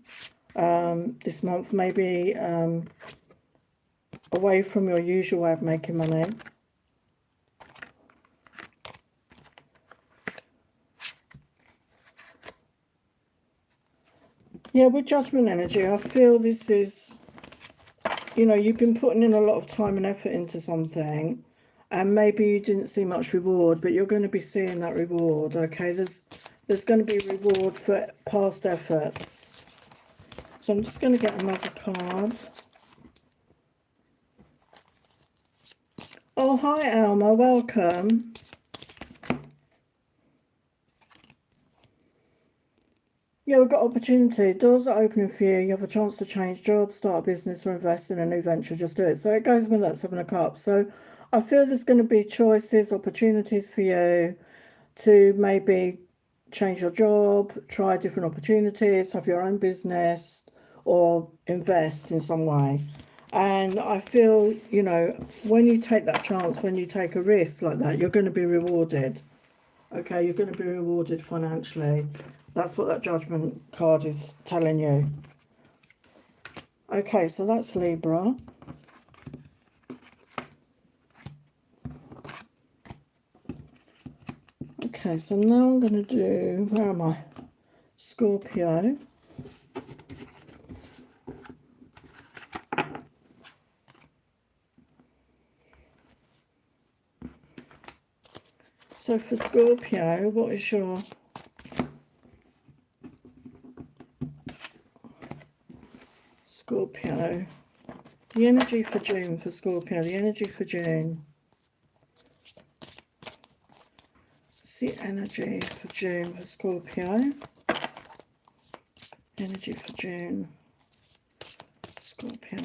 this month. Maybe away from your usual way of making money. Yeah, with Judgment energy, I feel this is, you know, you've been putting in a lot of time and effort into something, and maybe you didn't see much reward, but you're going to be seeing that reward. Okay, there's going to be reward for past efforts. So I'm just going to get another card. Oh, hi Alma, welcome. Yeah, we've got opportunity. Doors are opening for you. You have a chance to change jobs, start a business, or invest in a new venture. Just do it. So it goes with that Seven of Cups. So I feel there's going to be choices, opportunities for you to maybe change your job, try different opportunities, have your own business, or invest in some way. And I feel, you know, when you take that chance, when you take a risk like that, you're going to be rewarded. Okay, you're going to be rewarded financially. That's what that Judgment card is telling you. Okay, so that's Libra. Okay, so now I'm going to do, where am I? Scorpio. So for Scorpio, what is your Scorpio? The energy for June for Scorpio, the energy for June. What's the energy for June for Scorpio? Energy for June, Scorpio.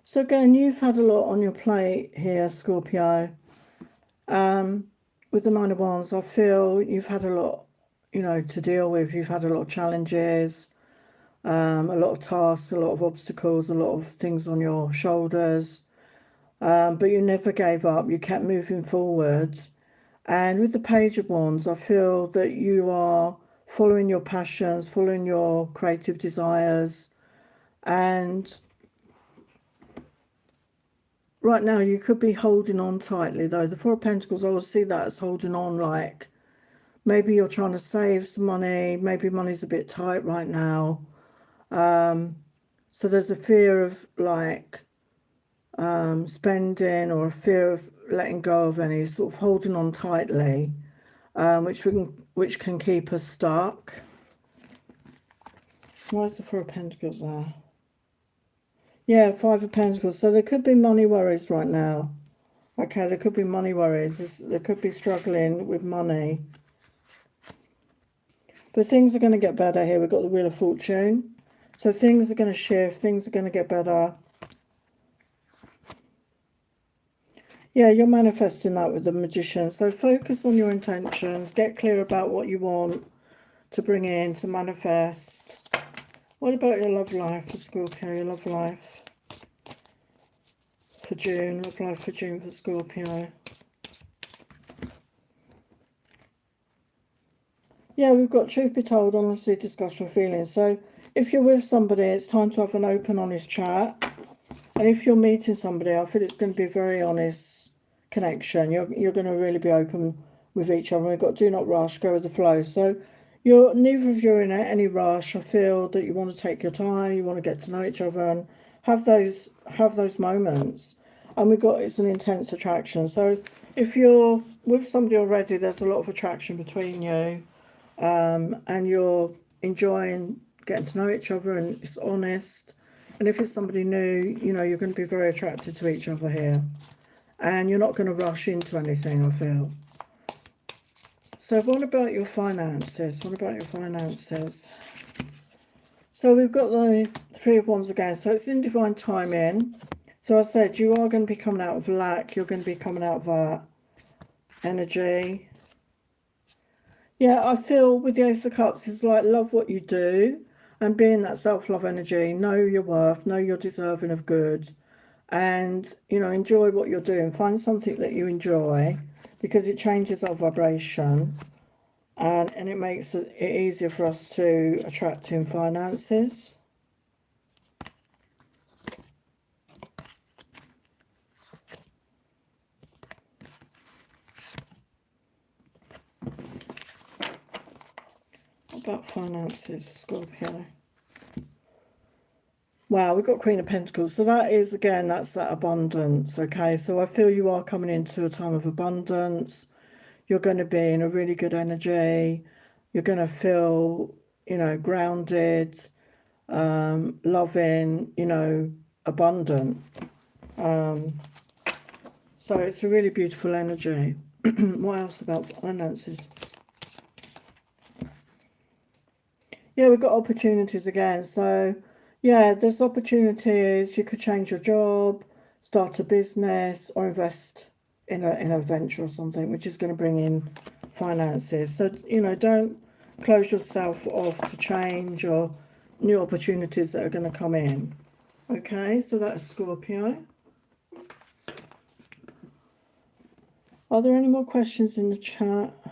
So again, you've had a lot on your plate here, Scorpio. With the Nine of Wands, I feel you've had a lot, you know, to deal with. You've had a lot of challenges, a lot of tasks, a lot of obstacles, a lot of things on your shoulders. But you never gave up. You kept moving forward. And with the Page of Wands, I feel that you are following your passions, following your creative desires. And right now, you could be holding on tightly, though. The Four of Pentacles, I will see that as holding on, like maybe you're trying to save some money. Maybe money's a bit tight right now. So there's a fear of, like, spending, or a fear of letting go of any, sort of holding on tightly, which can keep us stuck. Where's the Four of Pentacles there? Yeah, Five of Pentacles. So there could be money worries right now. Okay, there could be money worries. There could be struggling with money. But things are going to get better here. We've got the Wheel of Fortune. So things are going to shift. Things are going to get better. Yeah, you're manifesting that with the Magician. So focus on your intentions. Get clear about what you want to bring in, to manifest. What about your love life for Scorpio? Your love life for June. Love life for June for Scorpio. Yeah, we've got truth be told, honestly, discuss your feelings. So if you're with somebody, it's time to have an open, honest chat. And if you're meeting somebody, I feel it's going to be a very honest connection. You're going to really be open with each other. We've got do not rush, go with the flow. So neither of you are in any rush. I feel that you want to take your time, you want to get to know each other and have those moments. And it's an intense attraction. So if you're with somebody already, there's a lot of attraction between you, and you're enjoying getting to know each other, and it's honest. And if it's somebody new, you know, you're going to be very attracted to each other here. And you're not going to rush into anything, I feel. So what about your finances? What about your finances? So we've got the Three of Wands again. So it's in divine timing. So I said you are going to be coming out of lack. You're going to be coming out of that energy. Yeah, I feel with the Ace of Cups, it's like love what you do and be in that self-love energy. Know your worth. Know you're deserving of good. And, you know, enjoy what you're doing. Find something that you enjoy, because it changes our vibration. And it makes it easier for us to attract in finances. What about finances for Scorpio? Wow, we've got Queen of Pentacles. So that is, again, that's that abundance, okay? So I feel you are coming into a time of abundance. You're going to be in a really good energy. You're going to feel, you know, grounded, loving, you know, abundant. So it's a really beautiful energy. What else about finances? Yeah, we've got opportunities again. So yeah, there's opportunities. You could change your job, start a business, or invest in a venture or something, which is going to bring in finances. So, you know, don't close yourself off to change or new opportunities that are going to come in. Okay, so that's Scorpio. Are there any more questions in the chat? I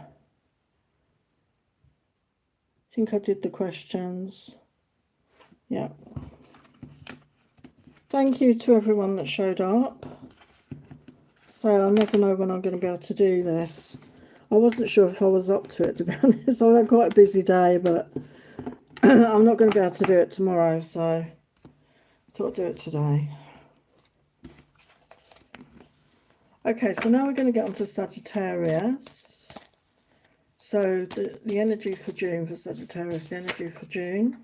think I did the questions. Yeah. Thank you to everyone that showed up. So I never know when I'm going to be able to do this. I wasn't sure if I was up to it, to be honest. I've had quite a busy day, but I'm not going to be able to do it tomorrow, so I thought I'd do it today. Okay, so now we're going to get onto Sagittarius. So the energy for June for Sagittarius, the energy for June.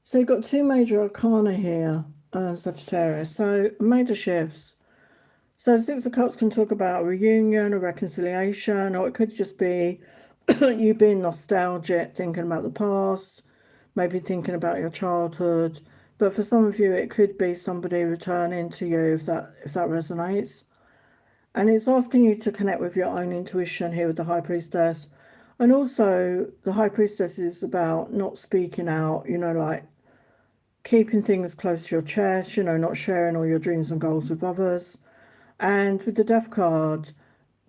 So you've got two major arcana here, Sagittarius. So major shifts. So Six of Cups can talk about a reunion, a reconciliation, or it could just be you being nostalgic, thinking about the past, maybe thinking about your childhood. But for some of you, it could be somebody returning to you if that resonates. And it's asking you to connect with your own intuition here with the High Priestess. And also, the High Priestess is about not speaking out, like keeping things close to your chest, not sharing all your dreams and goals with others. And with the Death card,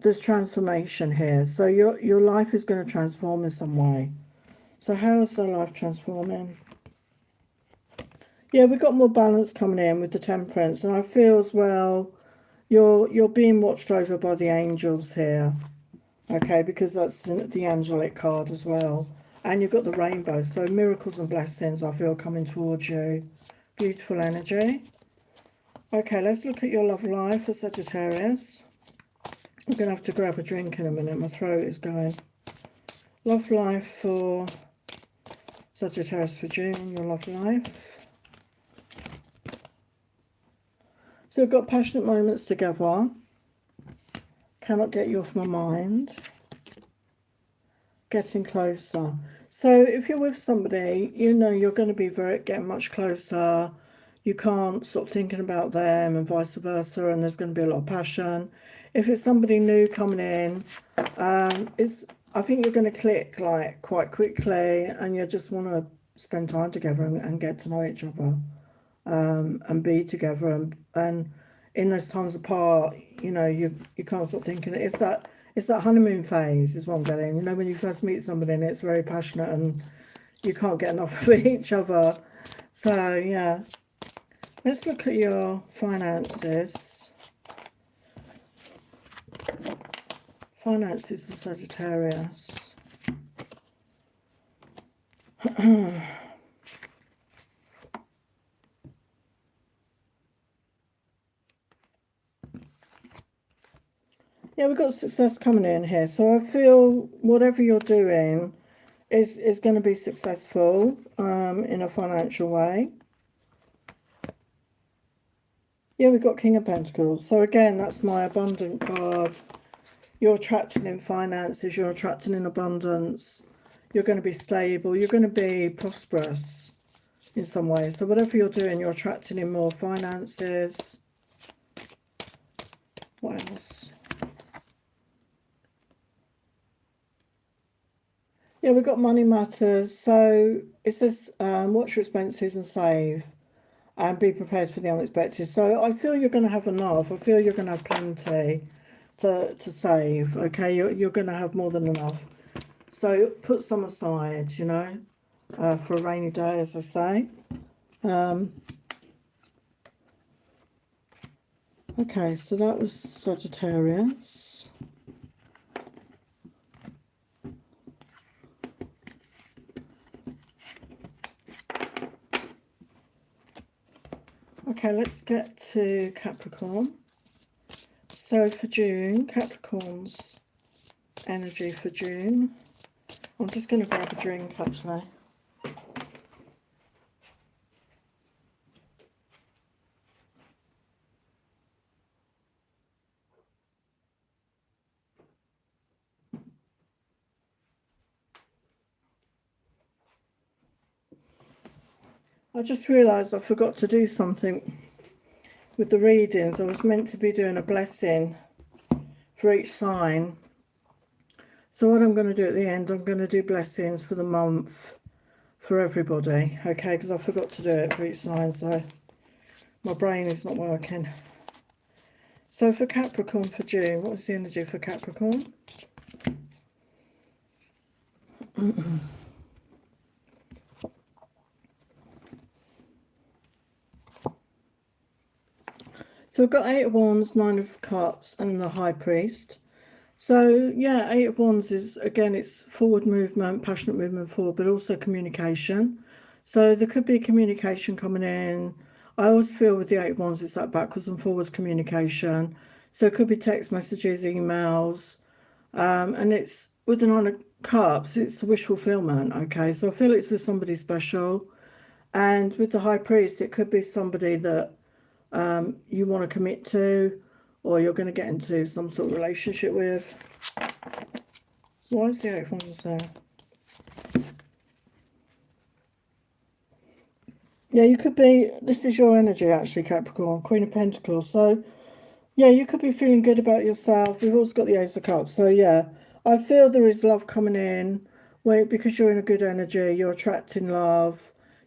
there's transformation here. So your life is going to transform in some way. So how is the life transforming? Yeah, we've got more balance coming in with the Temperance. And I feel as well, you're being watched over by the angels here. Okay, because that's the angelic card as well. And you've got the rainbow. So miracles and blessings, I feel, coming towards you. Beautiful energy. Okay, let's look at your love life for Sagittarius. I'm going to have to grab a drink in a minute. My throat is going. Love life for Sagittarius for June, your love life. So we've got passionate moments together. Cannot get you off my mind. Getting closer. So if you're with somebody, you're going to be getting much closer. You can't stop thinking about them and vice versa, and there's going to be a lot of passion. If it's somebody new coming in, I think you're going to click like quite quickly, and you just want to spend time together and get to know each other, and be together, and in those times apart, you can't stop thinking. It's that honeymoon phase is what I'm getting. When you first meet somebody and it's very passionate and you can't get enough of each other. So yeah, let's look at your finances. Finances for Sagittarius. Yeah, we've got success coming in here. So I feel whatever you're doing is going to be successful in a financial way. Yeah, we've got King of Pentacles. So again, that's my abundant card. You're attracting in finances. You're attracting in abundance. You're going to be stable. You're going to be prosperous in some way. So whatever you're doing, you're attracting in more finances. What else? Yeah, we've got money matters. So it says watch your expenses and save and be prepared for the unexpected. So I feel you're going to have enough. I feel you're going to have plenty to save. Okay, you're going to have more than enough. So put some aside, for a rainy day, as I say. Okay, so that was Sagittarius. Okay, let's get to Capricorn. So for June, Capricorn's energy for June. I'm just going to grab a drink, actually. I just realised I forgot to do something with the readings. I was meant to be doing a blessing for each sign. So what I'm going to do at the end, I'm going to do blessings for the month for everybody, okay, because I forgot to do it for each sign, so my brain is not working. So for Capricorn for June, what was the energy for Capricorn? So we've got 8 of Wands, 9 of Cups, and the High Priest. So yeah, 8 of Wands is, again, it's forward movement, passionate movement forward, but also communication. So there could be communication coming in. I always feel with the 8 of Wands, it's like backwards and forwards communication. So it could be text messages, emails, and it's with the 9 of Cups, it's wish fulfillment, okay? So I feel it's with somebody special. And with the High Priest, it could be somebody that you want to commit to, or you're going to get into some sort of relationship with. Why is the 8 of Wands there? Yeah, you could be, this is your energy actually, Capricorn, Queen of Pentacles. So, yeah, you could be feeling good about yourself. We've also got the Ace of Cups. So, yeah, I feel there is love coming in. Because you're in a good energy, you're attracting love.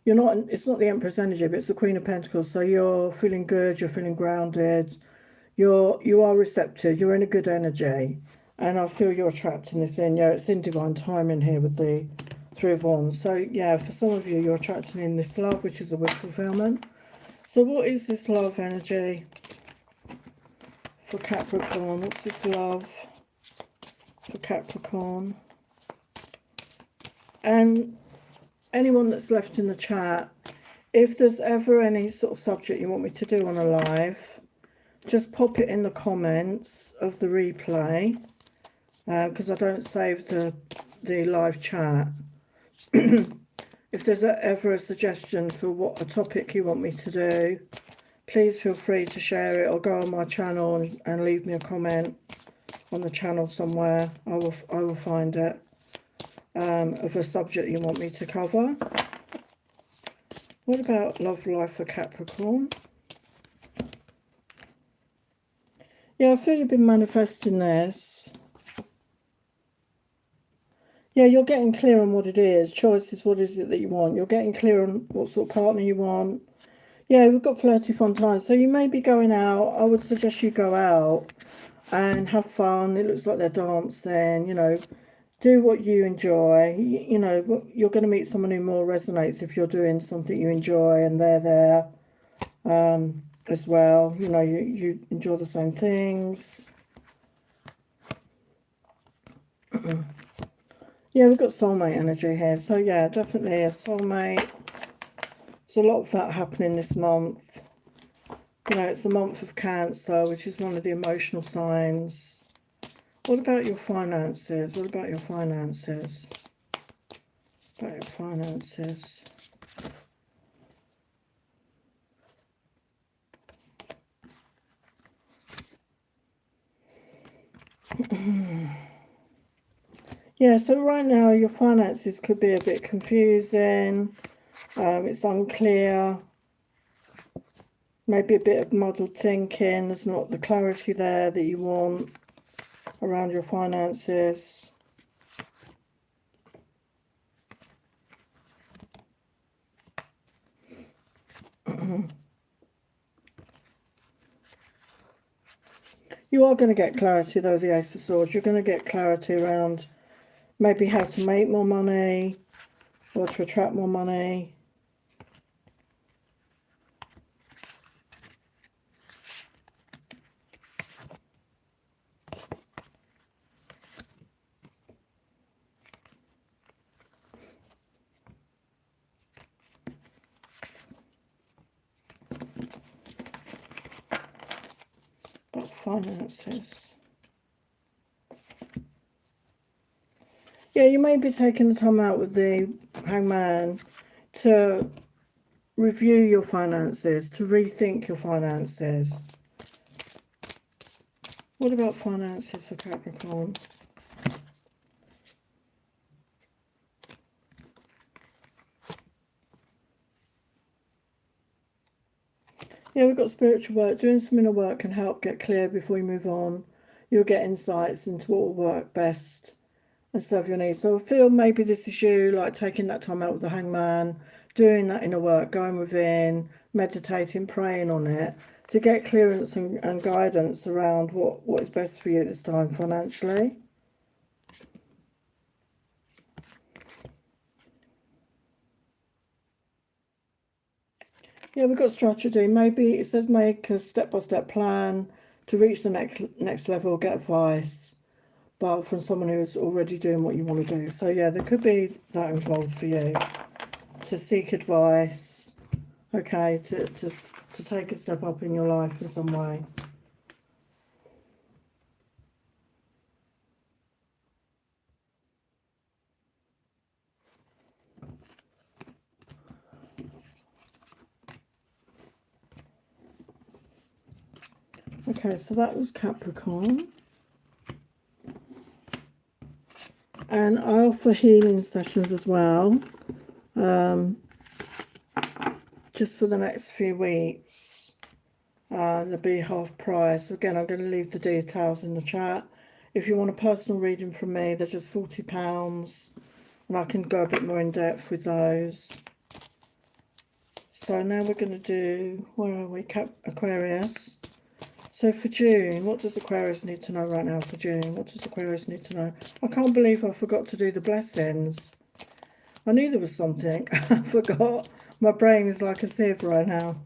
You're not, it's not the Empress energy, but it's the Queen of Pentacles. So you're feeling good, you're feeling grounded. You are receptive, you're in a good energy. And I feel you're attracting this in. Yeah, it's in divine timing here with the 3 of Wands. So, yeah, for some of you, you're attracting in this love, which is a wish fulfillment. So what is this love energy for Capricorn? What's this love for Capricorn? And anyone that's left in the chat, if there's ever any sort of subject you want me to do on a live, just pop it in the comments of the replay, because I don't save the live chat. If there's ever a suggestion for what a topic you want me to do, please feel free to share it, or go on my channel and leave me a comment on the channel somewhere. I will find it, of a subject you want me to cover. What about love life for Capricorn? Yeah, I feel you've been manifesting this. Yeah, you're getting clear on what it is. Choice is, what is it that you want? You're getting clear on what sort of partner you want. Yeah, we've got flirty fun times. So you may be going out. I would suggest you go out and have fun. It looks like they're dancing, you know. Do what you enjoy. You know, you're going to meet someone who more resonates if you're doing something you enjoy and they're there as well. You know, you enjoy the same things. Yeah, we've got soulmate energy here. So, yeah, definitely a soulmate. There's a lot of that happening this month. You know, it's the month of Cancer, which is one of the emotional signs. What about your finances? What about your finances? About your finances. Yeah, so right now your finances could be a bit confusing. It's unclear. Maybe a bit of muddled thinking. There's not the clarity there that you want around your finances. You are going to get clarity though, the Ace of Swords. You're going to get clarity around maybe how to make more money or to attract more money. About finances. Yeah, you may be taking the time out with the Hangman to review your finances, to rethink your finances. What about finances for Capricorn? Yeah, we've got spiritual work. Doing some inner work can help get clear before you move on. You'll get insights into what will work best and serve your needs. So I feel maybe this is you, like taking that time out with the Hangman, doing that inner work, going within, meditating, praying on it to get clearance and guidance around what is best for you at this time financially. Yeah, we've got strategy. Maybe it says make a step-by-step plan to reach the next level, get advice, but from someone who's already doing what you want to do. So yeah, there could be that involved for you, to seek advice, okay, to take a step up in your life in some way. Okay, so that was Capricorn. And I offer healing sessions as well, just for the next few weeks. There'll be half price. So again, I'm going to leave the details in the chat. If you want a personal reading from me, they're just £40, and I can go a bit more in depth with those. So now we're going to do, where are we? Aquarius. So for June, what does Aquarius need to know right now for June? What does Aquarius need to know? I can't believe I forgot to do the blessings. I knew there was something. I forgot. My brain is like a sieve right now.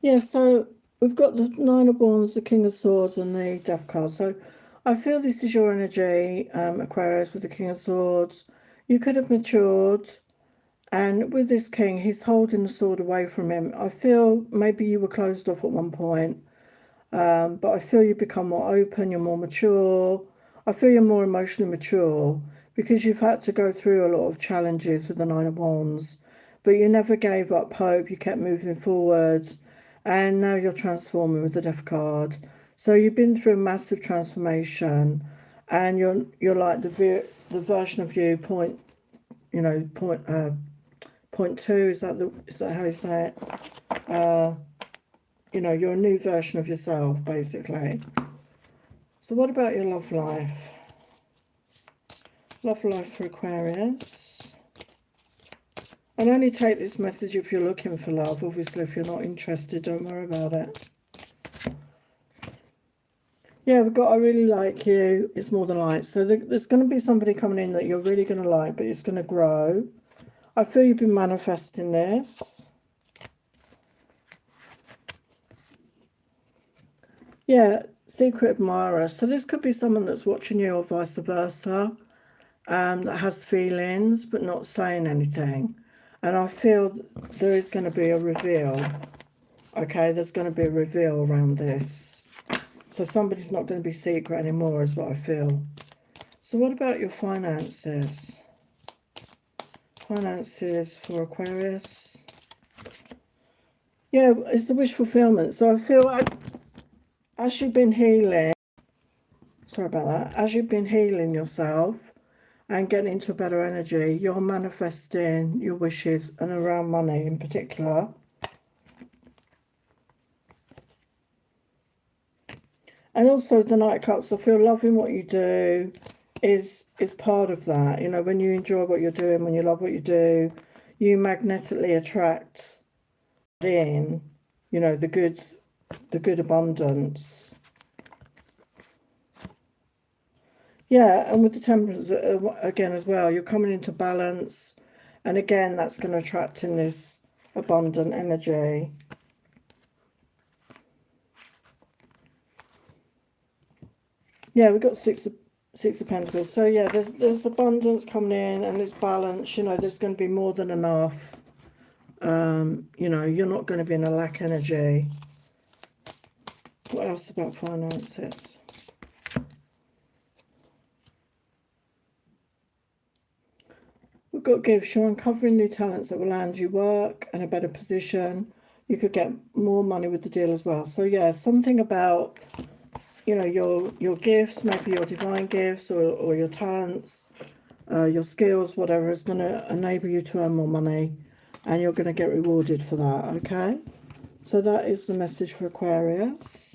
Yeah, so we've got the Nine of Wands, the King of Swords, and the Death card. So I feel this is your energy, Aquarius, with the King of Swords. You could have matured, and with this King, he's holding the sword away from him. I feel maybe you were closed off at one point, but I feel you become more open, you're more mature. I feel you're more emotionally mature because you've had to go through a lot of challenges with the Nine of Wands, but you never gave up hope, you kept moving forward. And now you're transforming with the Death card. So you've been through a massive transformation, and you're like the version of you point 2. Is that how you say it? You know, you're a new version of yourself, basically. So what about your love life? Love life for Aquarius. And only take this message if you're looking for love. Obviously, if you're not interested, don't worry about it. Yeah, we've got I really like you. It's more than like. So there's going to be somebody coming in that you're really going to like, but it's going to grow. I feel you've been manifesting this. Yeah, secret admirer. So this could be someone that's watching you or vice versa, that has feelings but not saying anything. And I feel there is going to be a reveal. Okay, there's going to be a reveal around this. So somebody's not going to be secret anymore is what I feel. So what about your finances? Finances for Aquarius. Yeah, it's the wish fulfillment. So I feel like as you've been healing, sorry about that, as you've been healing yourself and getting into a better energy, you're manifesting your wishes, and around money in particular. And also the Knight of Cups, I feel loving what you do is part of that. You know, when you enjoy what you're doing, when you love what you do, you magnetically attract in, you know, the good abundance. Yeah, and with the Temperance again as well, you're coming into balance, and again that's going to attract in this abundant energy. Yeah, we've got six of Pentacles. So yeah, there's abundance coming in, and it's balance. You know, there's going to be more than enough. You know, you're not going to be in a lack energy. What else about finances? We've got gifts. You're uncovering new talents that will land you work and a better position. You could get more money with the deal as well. So yeah, something about, you know, your gifts, maybe your divine gifts or your talents, your skills, whatever, is going to enable you to earn more money, and you're going to get rewarded for that, okay? So that is the message for Aquarius.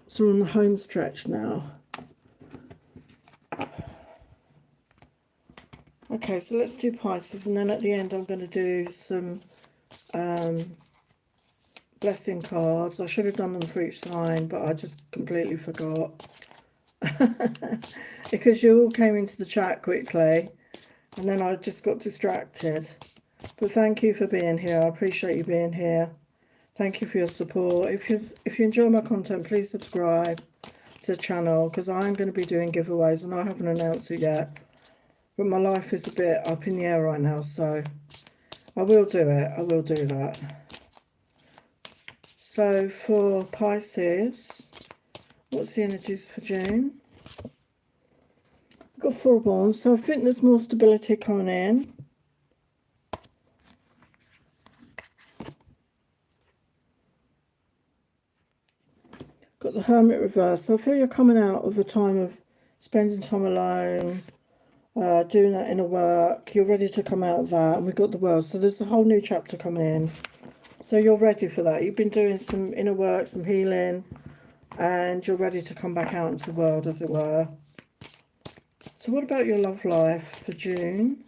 So we're on the home stretch now. Okay, so let's do Pisces, and then at the end I'm going to do some blessing cards. I should have done them for each sign, but I just completely forgot. Because you all came into the chat quickly, and then I just got distracted. But thank you for being here. I appreciate you being here. Thank you for your support. If you enjoy my content, please subscribe to the channel, because I'm going to be doing giveaways, and I haven't announced it yet. But my life is a bit up in the air right now, so I will do it. I will do that. So for Pisces, what's the energies for June? We've got 4 of Wands, so I think there's more stability coming in. Got the Hermit reverse. So I feel you're coming out of a time of spending time alone, doing that inner work. You're ready to come out of that. And we've got the World. So there's a whole new chapter coming in. So you're ready for that. You've been doing some inner work, some healing, and you're ready to come back out into the world, as it were. So what about your love life for June?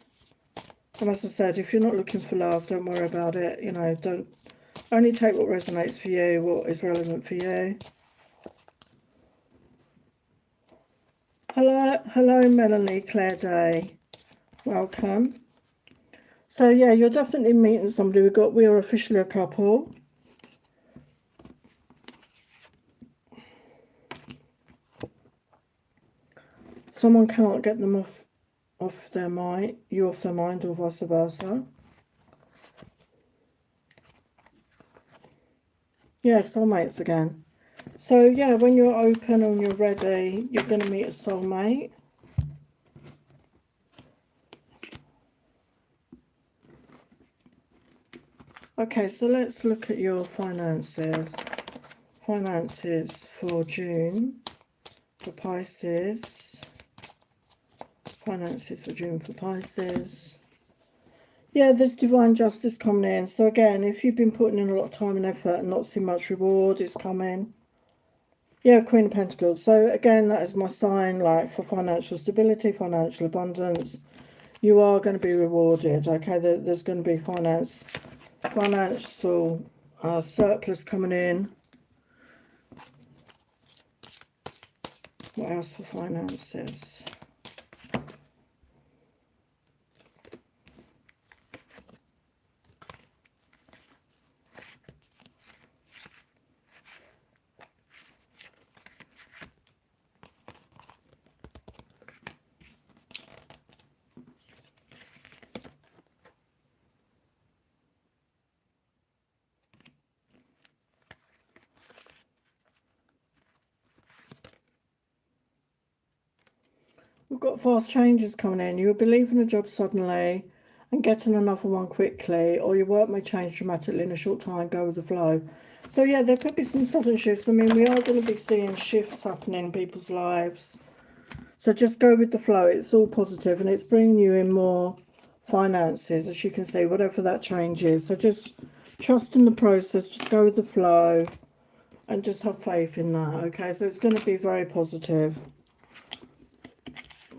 And as I said, if you're not looking for love, don't worry about it. You know, don't only take what resonates for you, what is relevant for you. Hello, Melanie, Claire Day. Welcome. So yeah, you're definitely meeting somebody. We are officially a couple. Someone cannot get them off their mind, you off their mind, or vice versa. Yeah, soulmates again. So yeah, when you're open and you're ready, you're going to meet a soulmate. Okay, so let's look at your finances. Finances for June for Pisces. Finances for June for Pisces. Yeah, there's divine justice coming in. So again, if you've been putting in a lot of time and effort and not seen much reward, it's coming. Yeah, Queen of Pentacles. So again, that is my sign, like for financial stability, financial abundance. You are going to be rewarded. Okay, there's going to be financial surplus coming in. What else for finances? We've got fast changes coming in. You'll be leaving a job suddenly and getting another one quickly, or your work may change dramatically in a short time. Go with the flow. So yeah, there could be some sudden shifts. I mean, we are going to be seeing shifts happening in people's lives. So just go with the flow. It's all positive and it's bringing you in more finances, as you can see, whatever that change is. So just trust in the process. Just go with the flow and just have faith in that. Okay, so it's going to be very positive.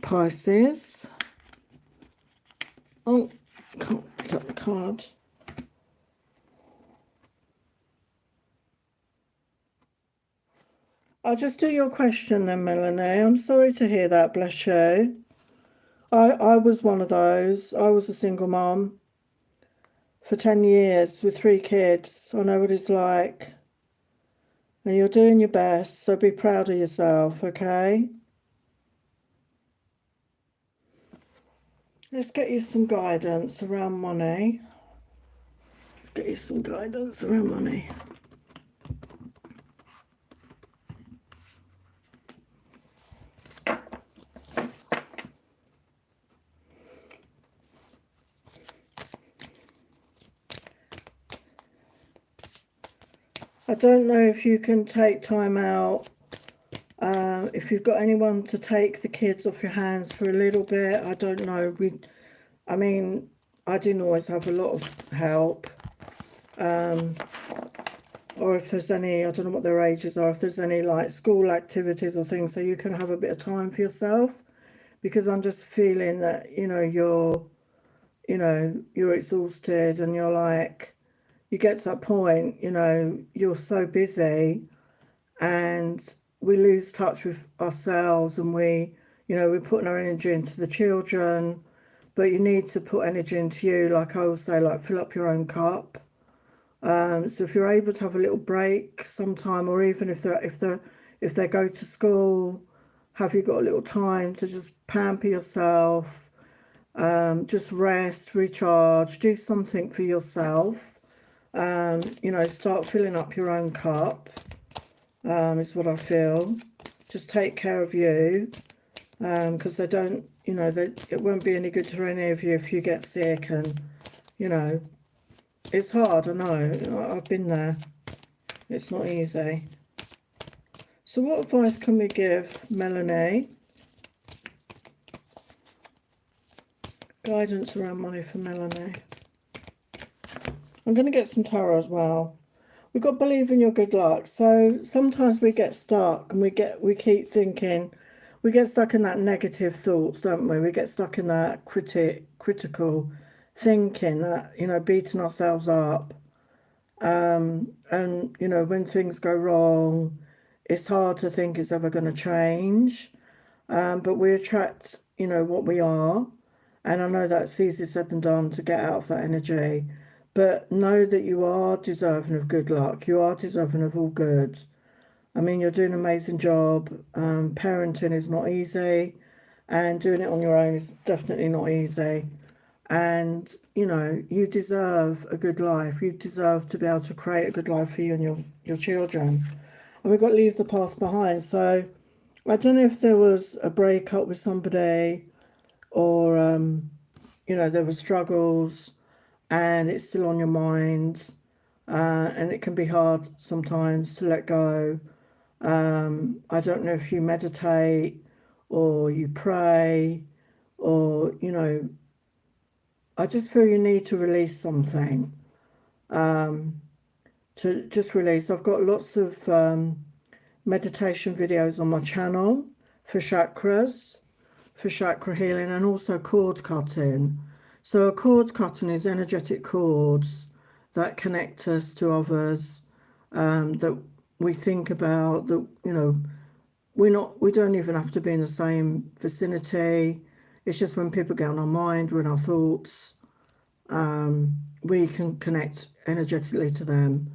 Pisces. Oh, can't pick up the card. I'll just do your question then, Melanie. I'm sorry to hear that, bless you. I was one of those. I was a single mom for 10 years with 3 kids. I know what it's like. And you're doing your best, so be proud of yourself, okay? Let's get you some guidance around money. Let's get you some guidance around money. I don't know if you can take time out, if you've got anyone to take the kids off your hands for a little bit. I don't know. I mean, I didn't always have a lot of help. Or if there's any, I don't know what their ages are, if there's any like school activities or things, so you can have a bit of time for yourself. Because I'm just feeling that, you're exhausted and you're like, you get to that point, you're so busy and we lose touch with ourselves and we're putting our energy into the children, but you need to put energy into you. Like I always say, like fill up your own cup. So if you're able to have a little break sometime, or even if they go to school, have you got a little time to just pamper yourself, just rest, recharge, do something for yourself. You know, start filling up your own cup, is what I feel. Just take care of you, because they don't, you know, it won't be any good for any of you if you get sick. And, you know, it's hard, I know. I've been there. It's not easy. So what advice can we give Melanie? Guidance around money for Melanie. I'm going to get some tarot as well. We've got to believe in your good luck. So sometimes we get stuck and we keep thinking, we get stuck in that negative thoughts, don't we? We get stuck in that critical thinking, that, you know, beating ourselves up. And, you know, when things go wrong, it's hard to think it's ever going to change. But we attract, you know, what we are. And I know that's easier said than done to get out of that energy. But know that you are deserving of good luck. You are deserving of all good. I mean, you're doing an amazing job. Parenting is not easy. And doing it on your own is definitely not easy. And, you know, you deserve a good life. You deserve to be able to create a good life for you and your children. And we've got to leave the past behind. So I don't know if there was a breakup with somebody, or, you know, there were struggles and it's still on your mind, and it can be hard sometimes to let go. I don't know if you meditate or you pray, or, you know, I just feel you need to release something, to just release. I've got lots of meditation videos on my channel for chakras, for chakra healing, and also cord cutting. So a cord cutting is energetic cords that connect us to others, that we think about, that, you know, we don't even have to be in the same vicinity. It's just when people get on our mind, we're in our thoughts, we can connect energetically to them.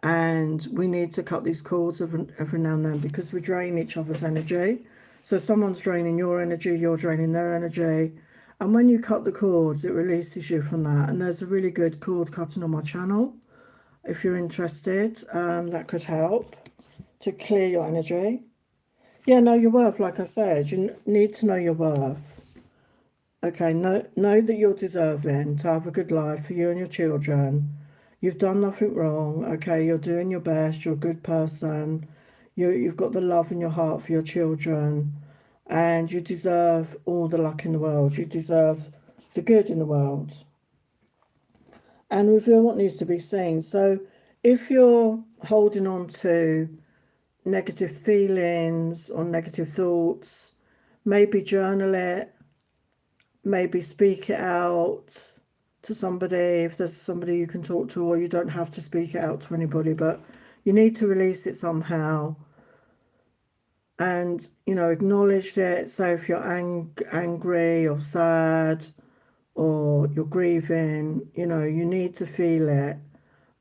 And we need to cut these cords every now and then, because we drain each other's energy. So someone's draining your energy, you're draining their energy. And when you cut the cords, it releases you from that. And there's a really good cord cutting on my channel. If you're interested, that could help to clear your energy. Yeah, know your worth, like I said. You need to know your worth. Okay, know that you're deserving to have a good life for you and your children. You've done nothing wrong. Okay, you're doing your best. You're a good person. You've got the love in your heart for your children. And you deserve all the luck in the world. You deserve the good in the world. And reveal what needs to be seen. So if you're holding on to negative feelings or negative thoughts, maybe journal it, maybe speak it out to somebody, if there's somebody you can talk to, or you don't have to speak it out to anybody, but you need to release it somehow. And, you know, acknowledge it. So if you're angry or sad or you're grieving, you know, you need to feel it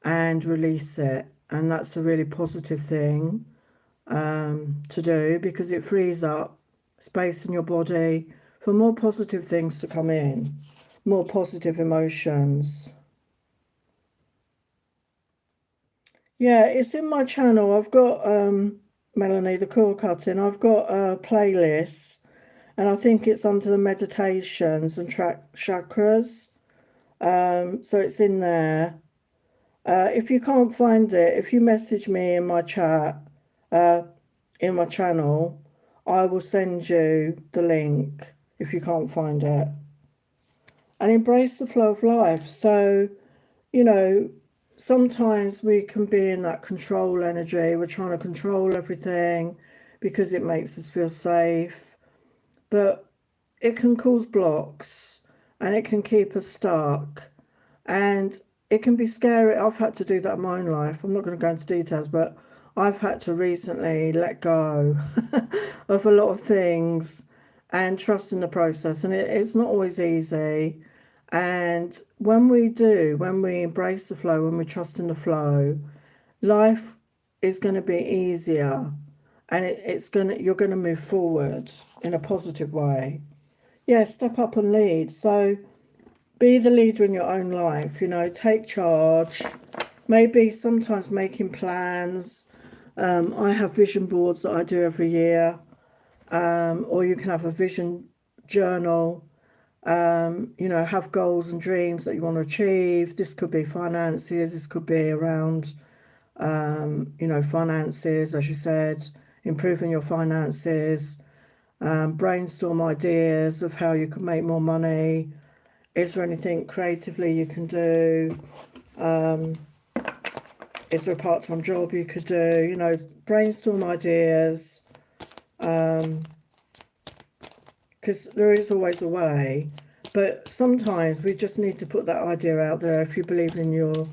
and release it. And that's a really positive thing to do, because it frees up space in your body for more positive things to come in, more positive emotions. Yeah, it's in my channel. I've got Melanie, the cord cutting. I've got a playlist, and I think it's under the meditations and chakras. So it's in there. If you can't find it, if you message me in my chat, in my channel, I will send you the link if you can't find it. And embrace the flow of life. So, you know, sometimes we can be in that control energy. We're trying to control everything because it makes us feel safe. But it can cause blocks and it can keep us stuck. And it can be scary. I've had to do that in my own life. I'm not going to go into details, but I've had to recently let go of a lot of things and trust in the process. And it's not always easy. And when we do, when we embrace the flow, when we trust in the flow, life is going to be easier, and you're going to move forward in a positive way. Yeah, step up and lead. So be the leader in your own life, you know, take charge, maybe sometimes making plans. I have vision boards that I do every year, or you can have a vision journal. You know, have goals and dreams that you want to achieve. This could be finances, this could be around, you know, finances, as you said, improving your finances, brainstorm ideas of how you can make more money. Is there anything creatively you can do? Is there a part-time job you could do? You know, brainstorm ideas, because there is always a way. But sometimes we just need to put that idea out there. If you believe in your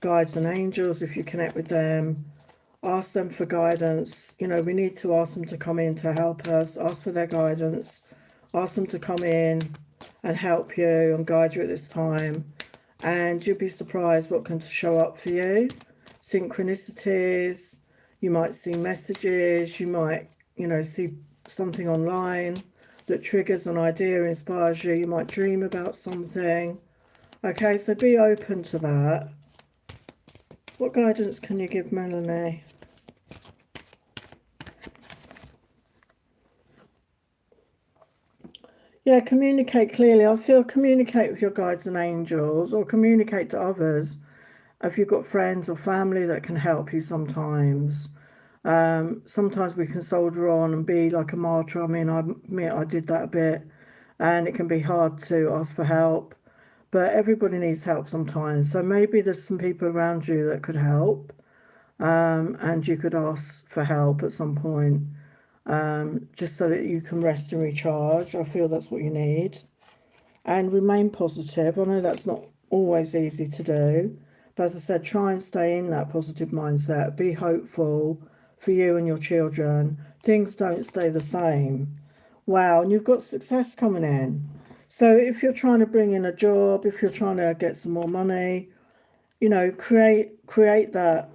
guides and angels, if you connect with them, ask them for guidance. You know, we need to ask them to come in to help us, ask for their guidance, ask them to come in and help you and guide you at this time. And you'll be surprised what can show up for you. Synchronicities, you might see messages, you might, you know, see something online that triggers an idea, inspires you. You might dream about something. Okay, so be open to that. What guidance can you give Melanie? Yeah, communicate clearly. I feel communicate with your guides and angels, or communicate to others. If you've got friends or family that can help you sometimes. Sometimes we can soldier on and be like a martyr. I mean, I admit I did that a bit, and it can be hard to ask for help, but everybody needs help sometimes. So maybe there's some people around you that could help, and you could ask for help at some point, just so that you can rest and recharge. I feel that's what you need. And remain positive. I know that's not always easy to do, but as I said, try and stay in that positive mindset. Be hopeful for you and your children. Things don't stay the same. Wow, and you've got success coming in. So if you're trying to bring in a job, if you're trying to get some more money, you know, create that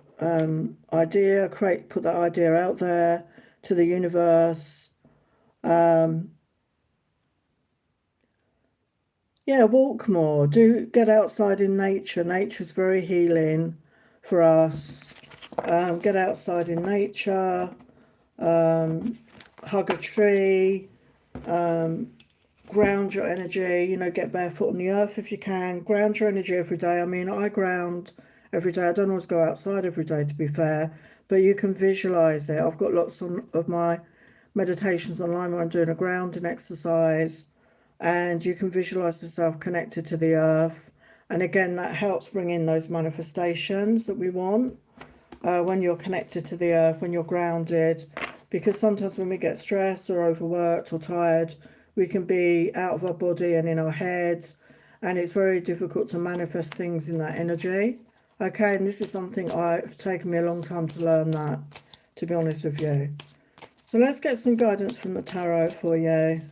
idea, put that idea out there to the universe. Yeah, walk more. Do get outside in nature. Nature's very healing for us. Get outside in nature. Hug a tree. Ground your energy. You know, get barefoot on the earth if you can. Ground your energy every day. I mean, I ground every day. I don't always go outside every day, to be fair, but you can visualize it. I've got lots of my meditations online where I'm doing a grounding exercise, and you can visualize yourself connected to the earth. And again, that helps bring in those manifestations that we want when you're connected to the earth, when you're grounded. Because sometimes when we get stressed or overworked or tired, we can be out of our body and in our heads, and it's very difficult to manifest things in that energy. Okay, and this is something it's taken me a long time to learn that, to be honest with you. So let's get some guidance from the tarot for you.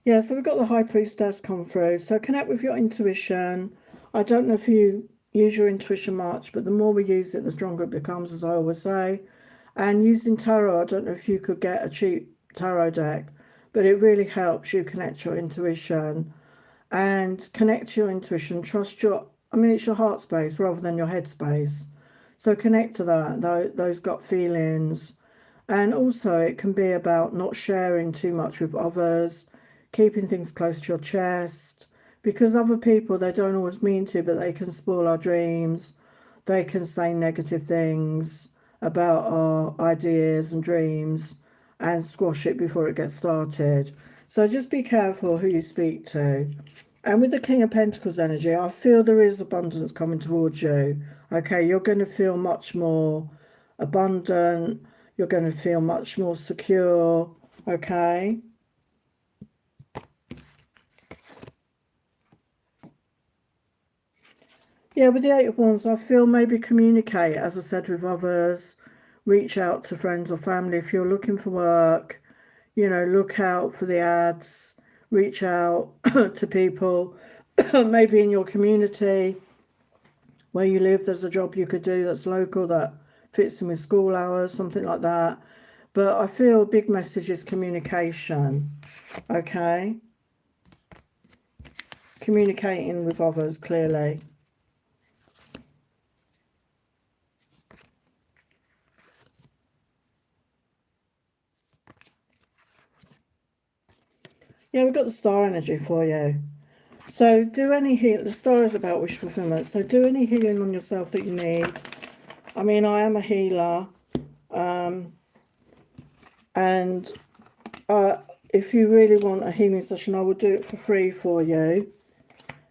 Yeah, so we've got the High Priestess come through. So connect with your intuition. I don't know if you use your intuition much, but the more we use it, the stronger it becomes, as I always say. And using tarot, I don't know if you could get a cheap tarot deck, but it really helps you connect your intuition and connect to your intuition. Trust your, I mean, it's your heart space rather than your head space. So connect to that, those gut feelings. And also it can be about not sharing too much with others, keeping things close to your chest, because other people, they don't always mean to, but they can spoil our dreams. They can say negative things about our ideas and dreams and squash it before it gets started. So just be careful who you speak to. And with the King of Pentacles energy, I feel there is abundance coming towards you. Okay, you're going to feel much more abundant. You're going to feel much more secure. Okay. Yeah, with the Eight of Wands, I feel maybe communicate, as I said, with others. Reach out to friends or family if you're looking for work. You know, look out for the ads. Reach out to people, maybe in your community where you live. There's a job you could do that's local, that fits in with school hours, something like that. But I feel a big message is communication. Okay. communicating with others clearly. Yeah, we've got the star energy for you. So do any heal. The star is about wish fulfillment. So do any healing on yourself that you need. I mean, I am a healer. And if you really want a healing session, I will do it for free for you.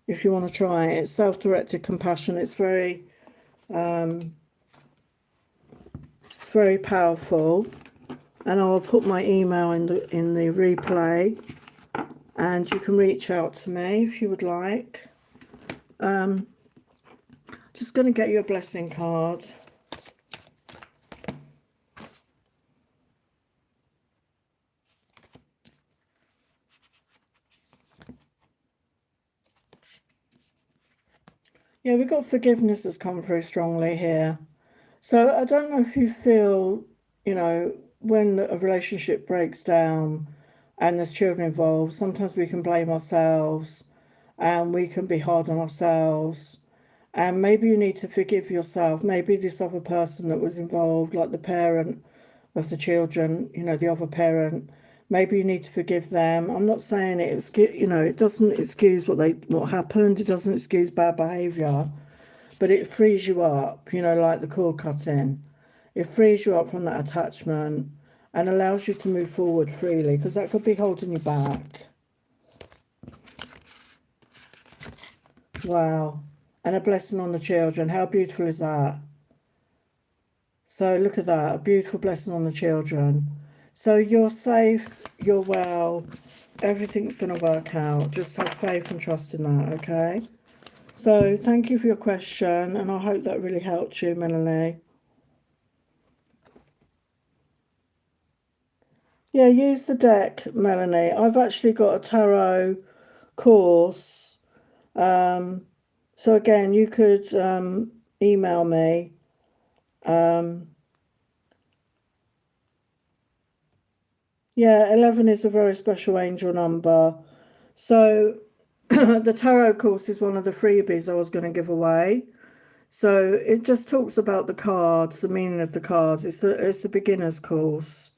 If you want to try it. It's self-directed compassion. It's very powerful. And I will put my email in the replay. And you can reach out to me if you would like. Just going to get you a blessing card. Yeah, we've got forgiveness that's come through strongly here. So I don't know if you feel, you know, when a relationship breaks down and there's children involved, sometimes we can blame ourselves and we can be hard on ourselves. And maybe you need to forgive yourself. Maybe this other person that was involved, like the parent of the children, you know, the other parent, maybe you need to forgive them. I'm not saying it, you know, it doesn't excuse what happened. It doesn't excuse bad behaviour, but it frees you up, you know, like the cord cutting. It frees you up from that attachment and allows you to move forward freely, because that could be holding you back. Wow. And a blessing on the children. How beautiful is that? So look at that, a beautiful blessing on the children. So you're safe, you're well, everything's going to work out. Just have faith and trust in that, okay? So thank you for your question, and I hope that really helped you, Melanie. Yeah, use the deck, Melanie. I've actually got a tarot course. So again, you could email me. Yeah, 11 is a very special angel number. So the tarot course is one of the freebies I was going to give away. So it just talks about the cards, the meaning of the cards. It's a beginner's course.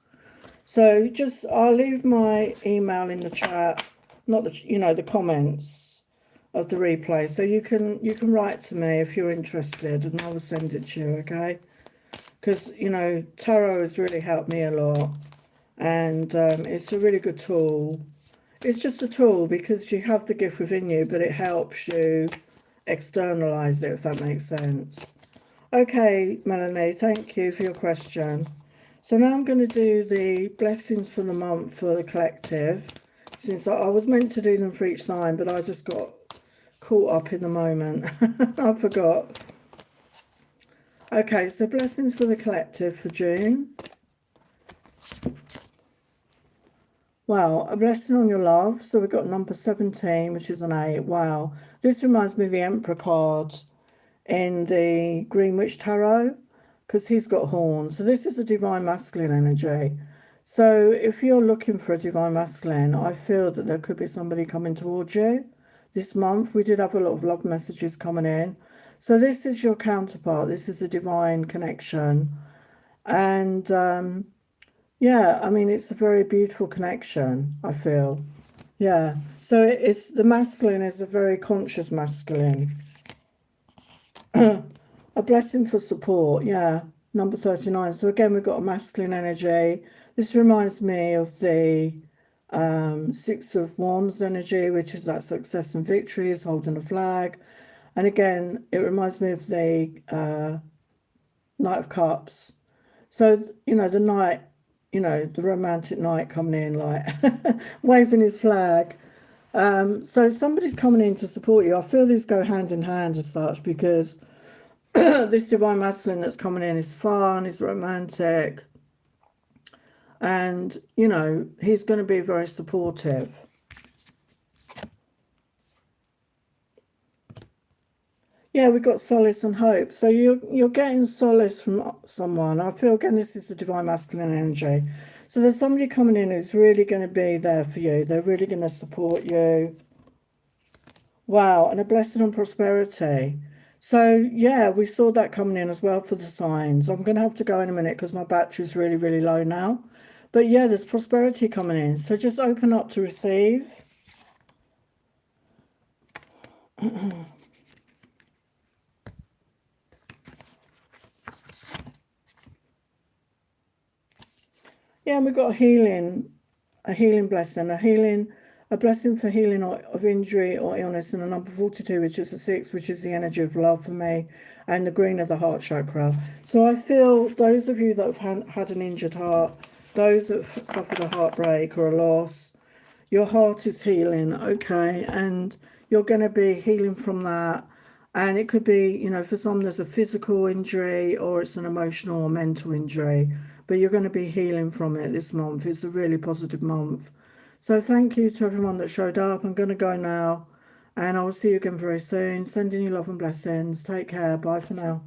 So just I'll leave my email in the chat, not the, you know, the comments of the replay. So you can write to me if you're interested, and I will send it to you, okay? Because, you know, tarot has really helped me a lot, and it's a really good tool. It's just a tool because you have the gift within you, but it helps you externalize it, if that makes sense. Okay, Melanie, thank you for your question. So now I'm going to do the blessings for the month for the collective, since I was meant to do them for each sign, but I just got caught up in the moment. I forgot. Okay, so blessings for the collective for June. Wow, a blessing on your love. So we've got number 17, which is an 8. Wow, this reminds me of the Emperor card in the Green Witch Tarot, because he's got horns. So this is a divine masculine energy. So if you're looking for a divine masculine, I feel that there could be somebody coming towards you this month. We did have a lot of love messages coming in. So this is your counterpart. This is a divine connection. And yeah, I mean, it's a very beautiful connection, I feel. Yeah, so it's the masculine is a very conscious masculine. A blessing for support, yeah, number 39. So again, we've got a masculine energy. This reminds me of the Six of Wands energy, which is that success and victories, holding a flag. And again, it reminds me of the Knight of Cups. So, you know, the knight, you know, the romantic knight coming in, like waving his flag. So somebody's coming in to support you. I feel these go hand in hand as such, because this divine masculine that's coming in is fun, is romantic, and, you know, he's going to be very supportive. Yeah, we've got solace and hope. So you're getting solace from someone. I feel, again, this is the divine masculine energy. So there's somebody coming in who's really going to be there for you. They're really going to support you. Wow, and a blessing and prosperity. So yeah, we saw that coming in as well for the signs. I'm going to have to go in a minute because my battery's really, really low now. But yeah, there's prosperity coming in. So just open up to receive. Yeah, and we've got a healing blessing, a blessing for healing of injury or illness, and a number 42, which is the 6, which is the energy of love for me, and the green of the heart chakra. So I feel those of you that have had an injured heart, those that have suffered a heartbreak or a loss, your heart is healing, okay, and you're going to be healing from that. And it could be, you know, for some there's a physical injury or it's an emotional or mental injury, but you're going to be healing from it this month. It's a really positive month. So thank you to everyone that showed up. I'm going to go now, and I will see you again very soon. Sending you love and blessings. Take care. Bye for now.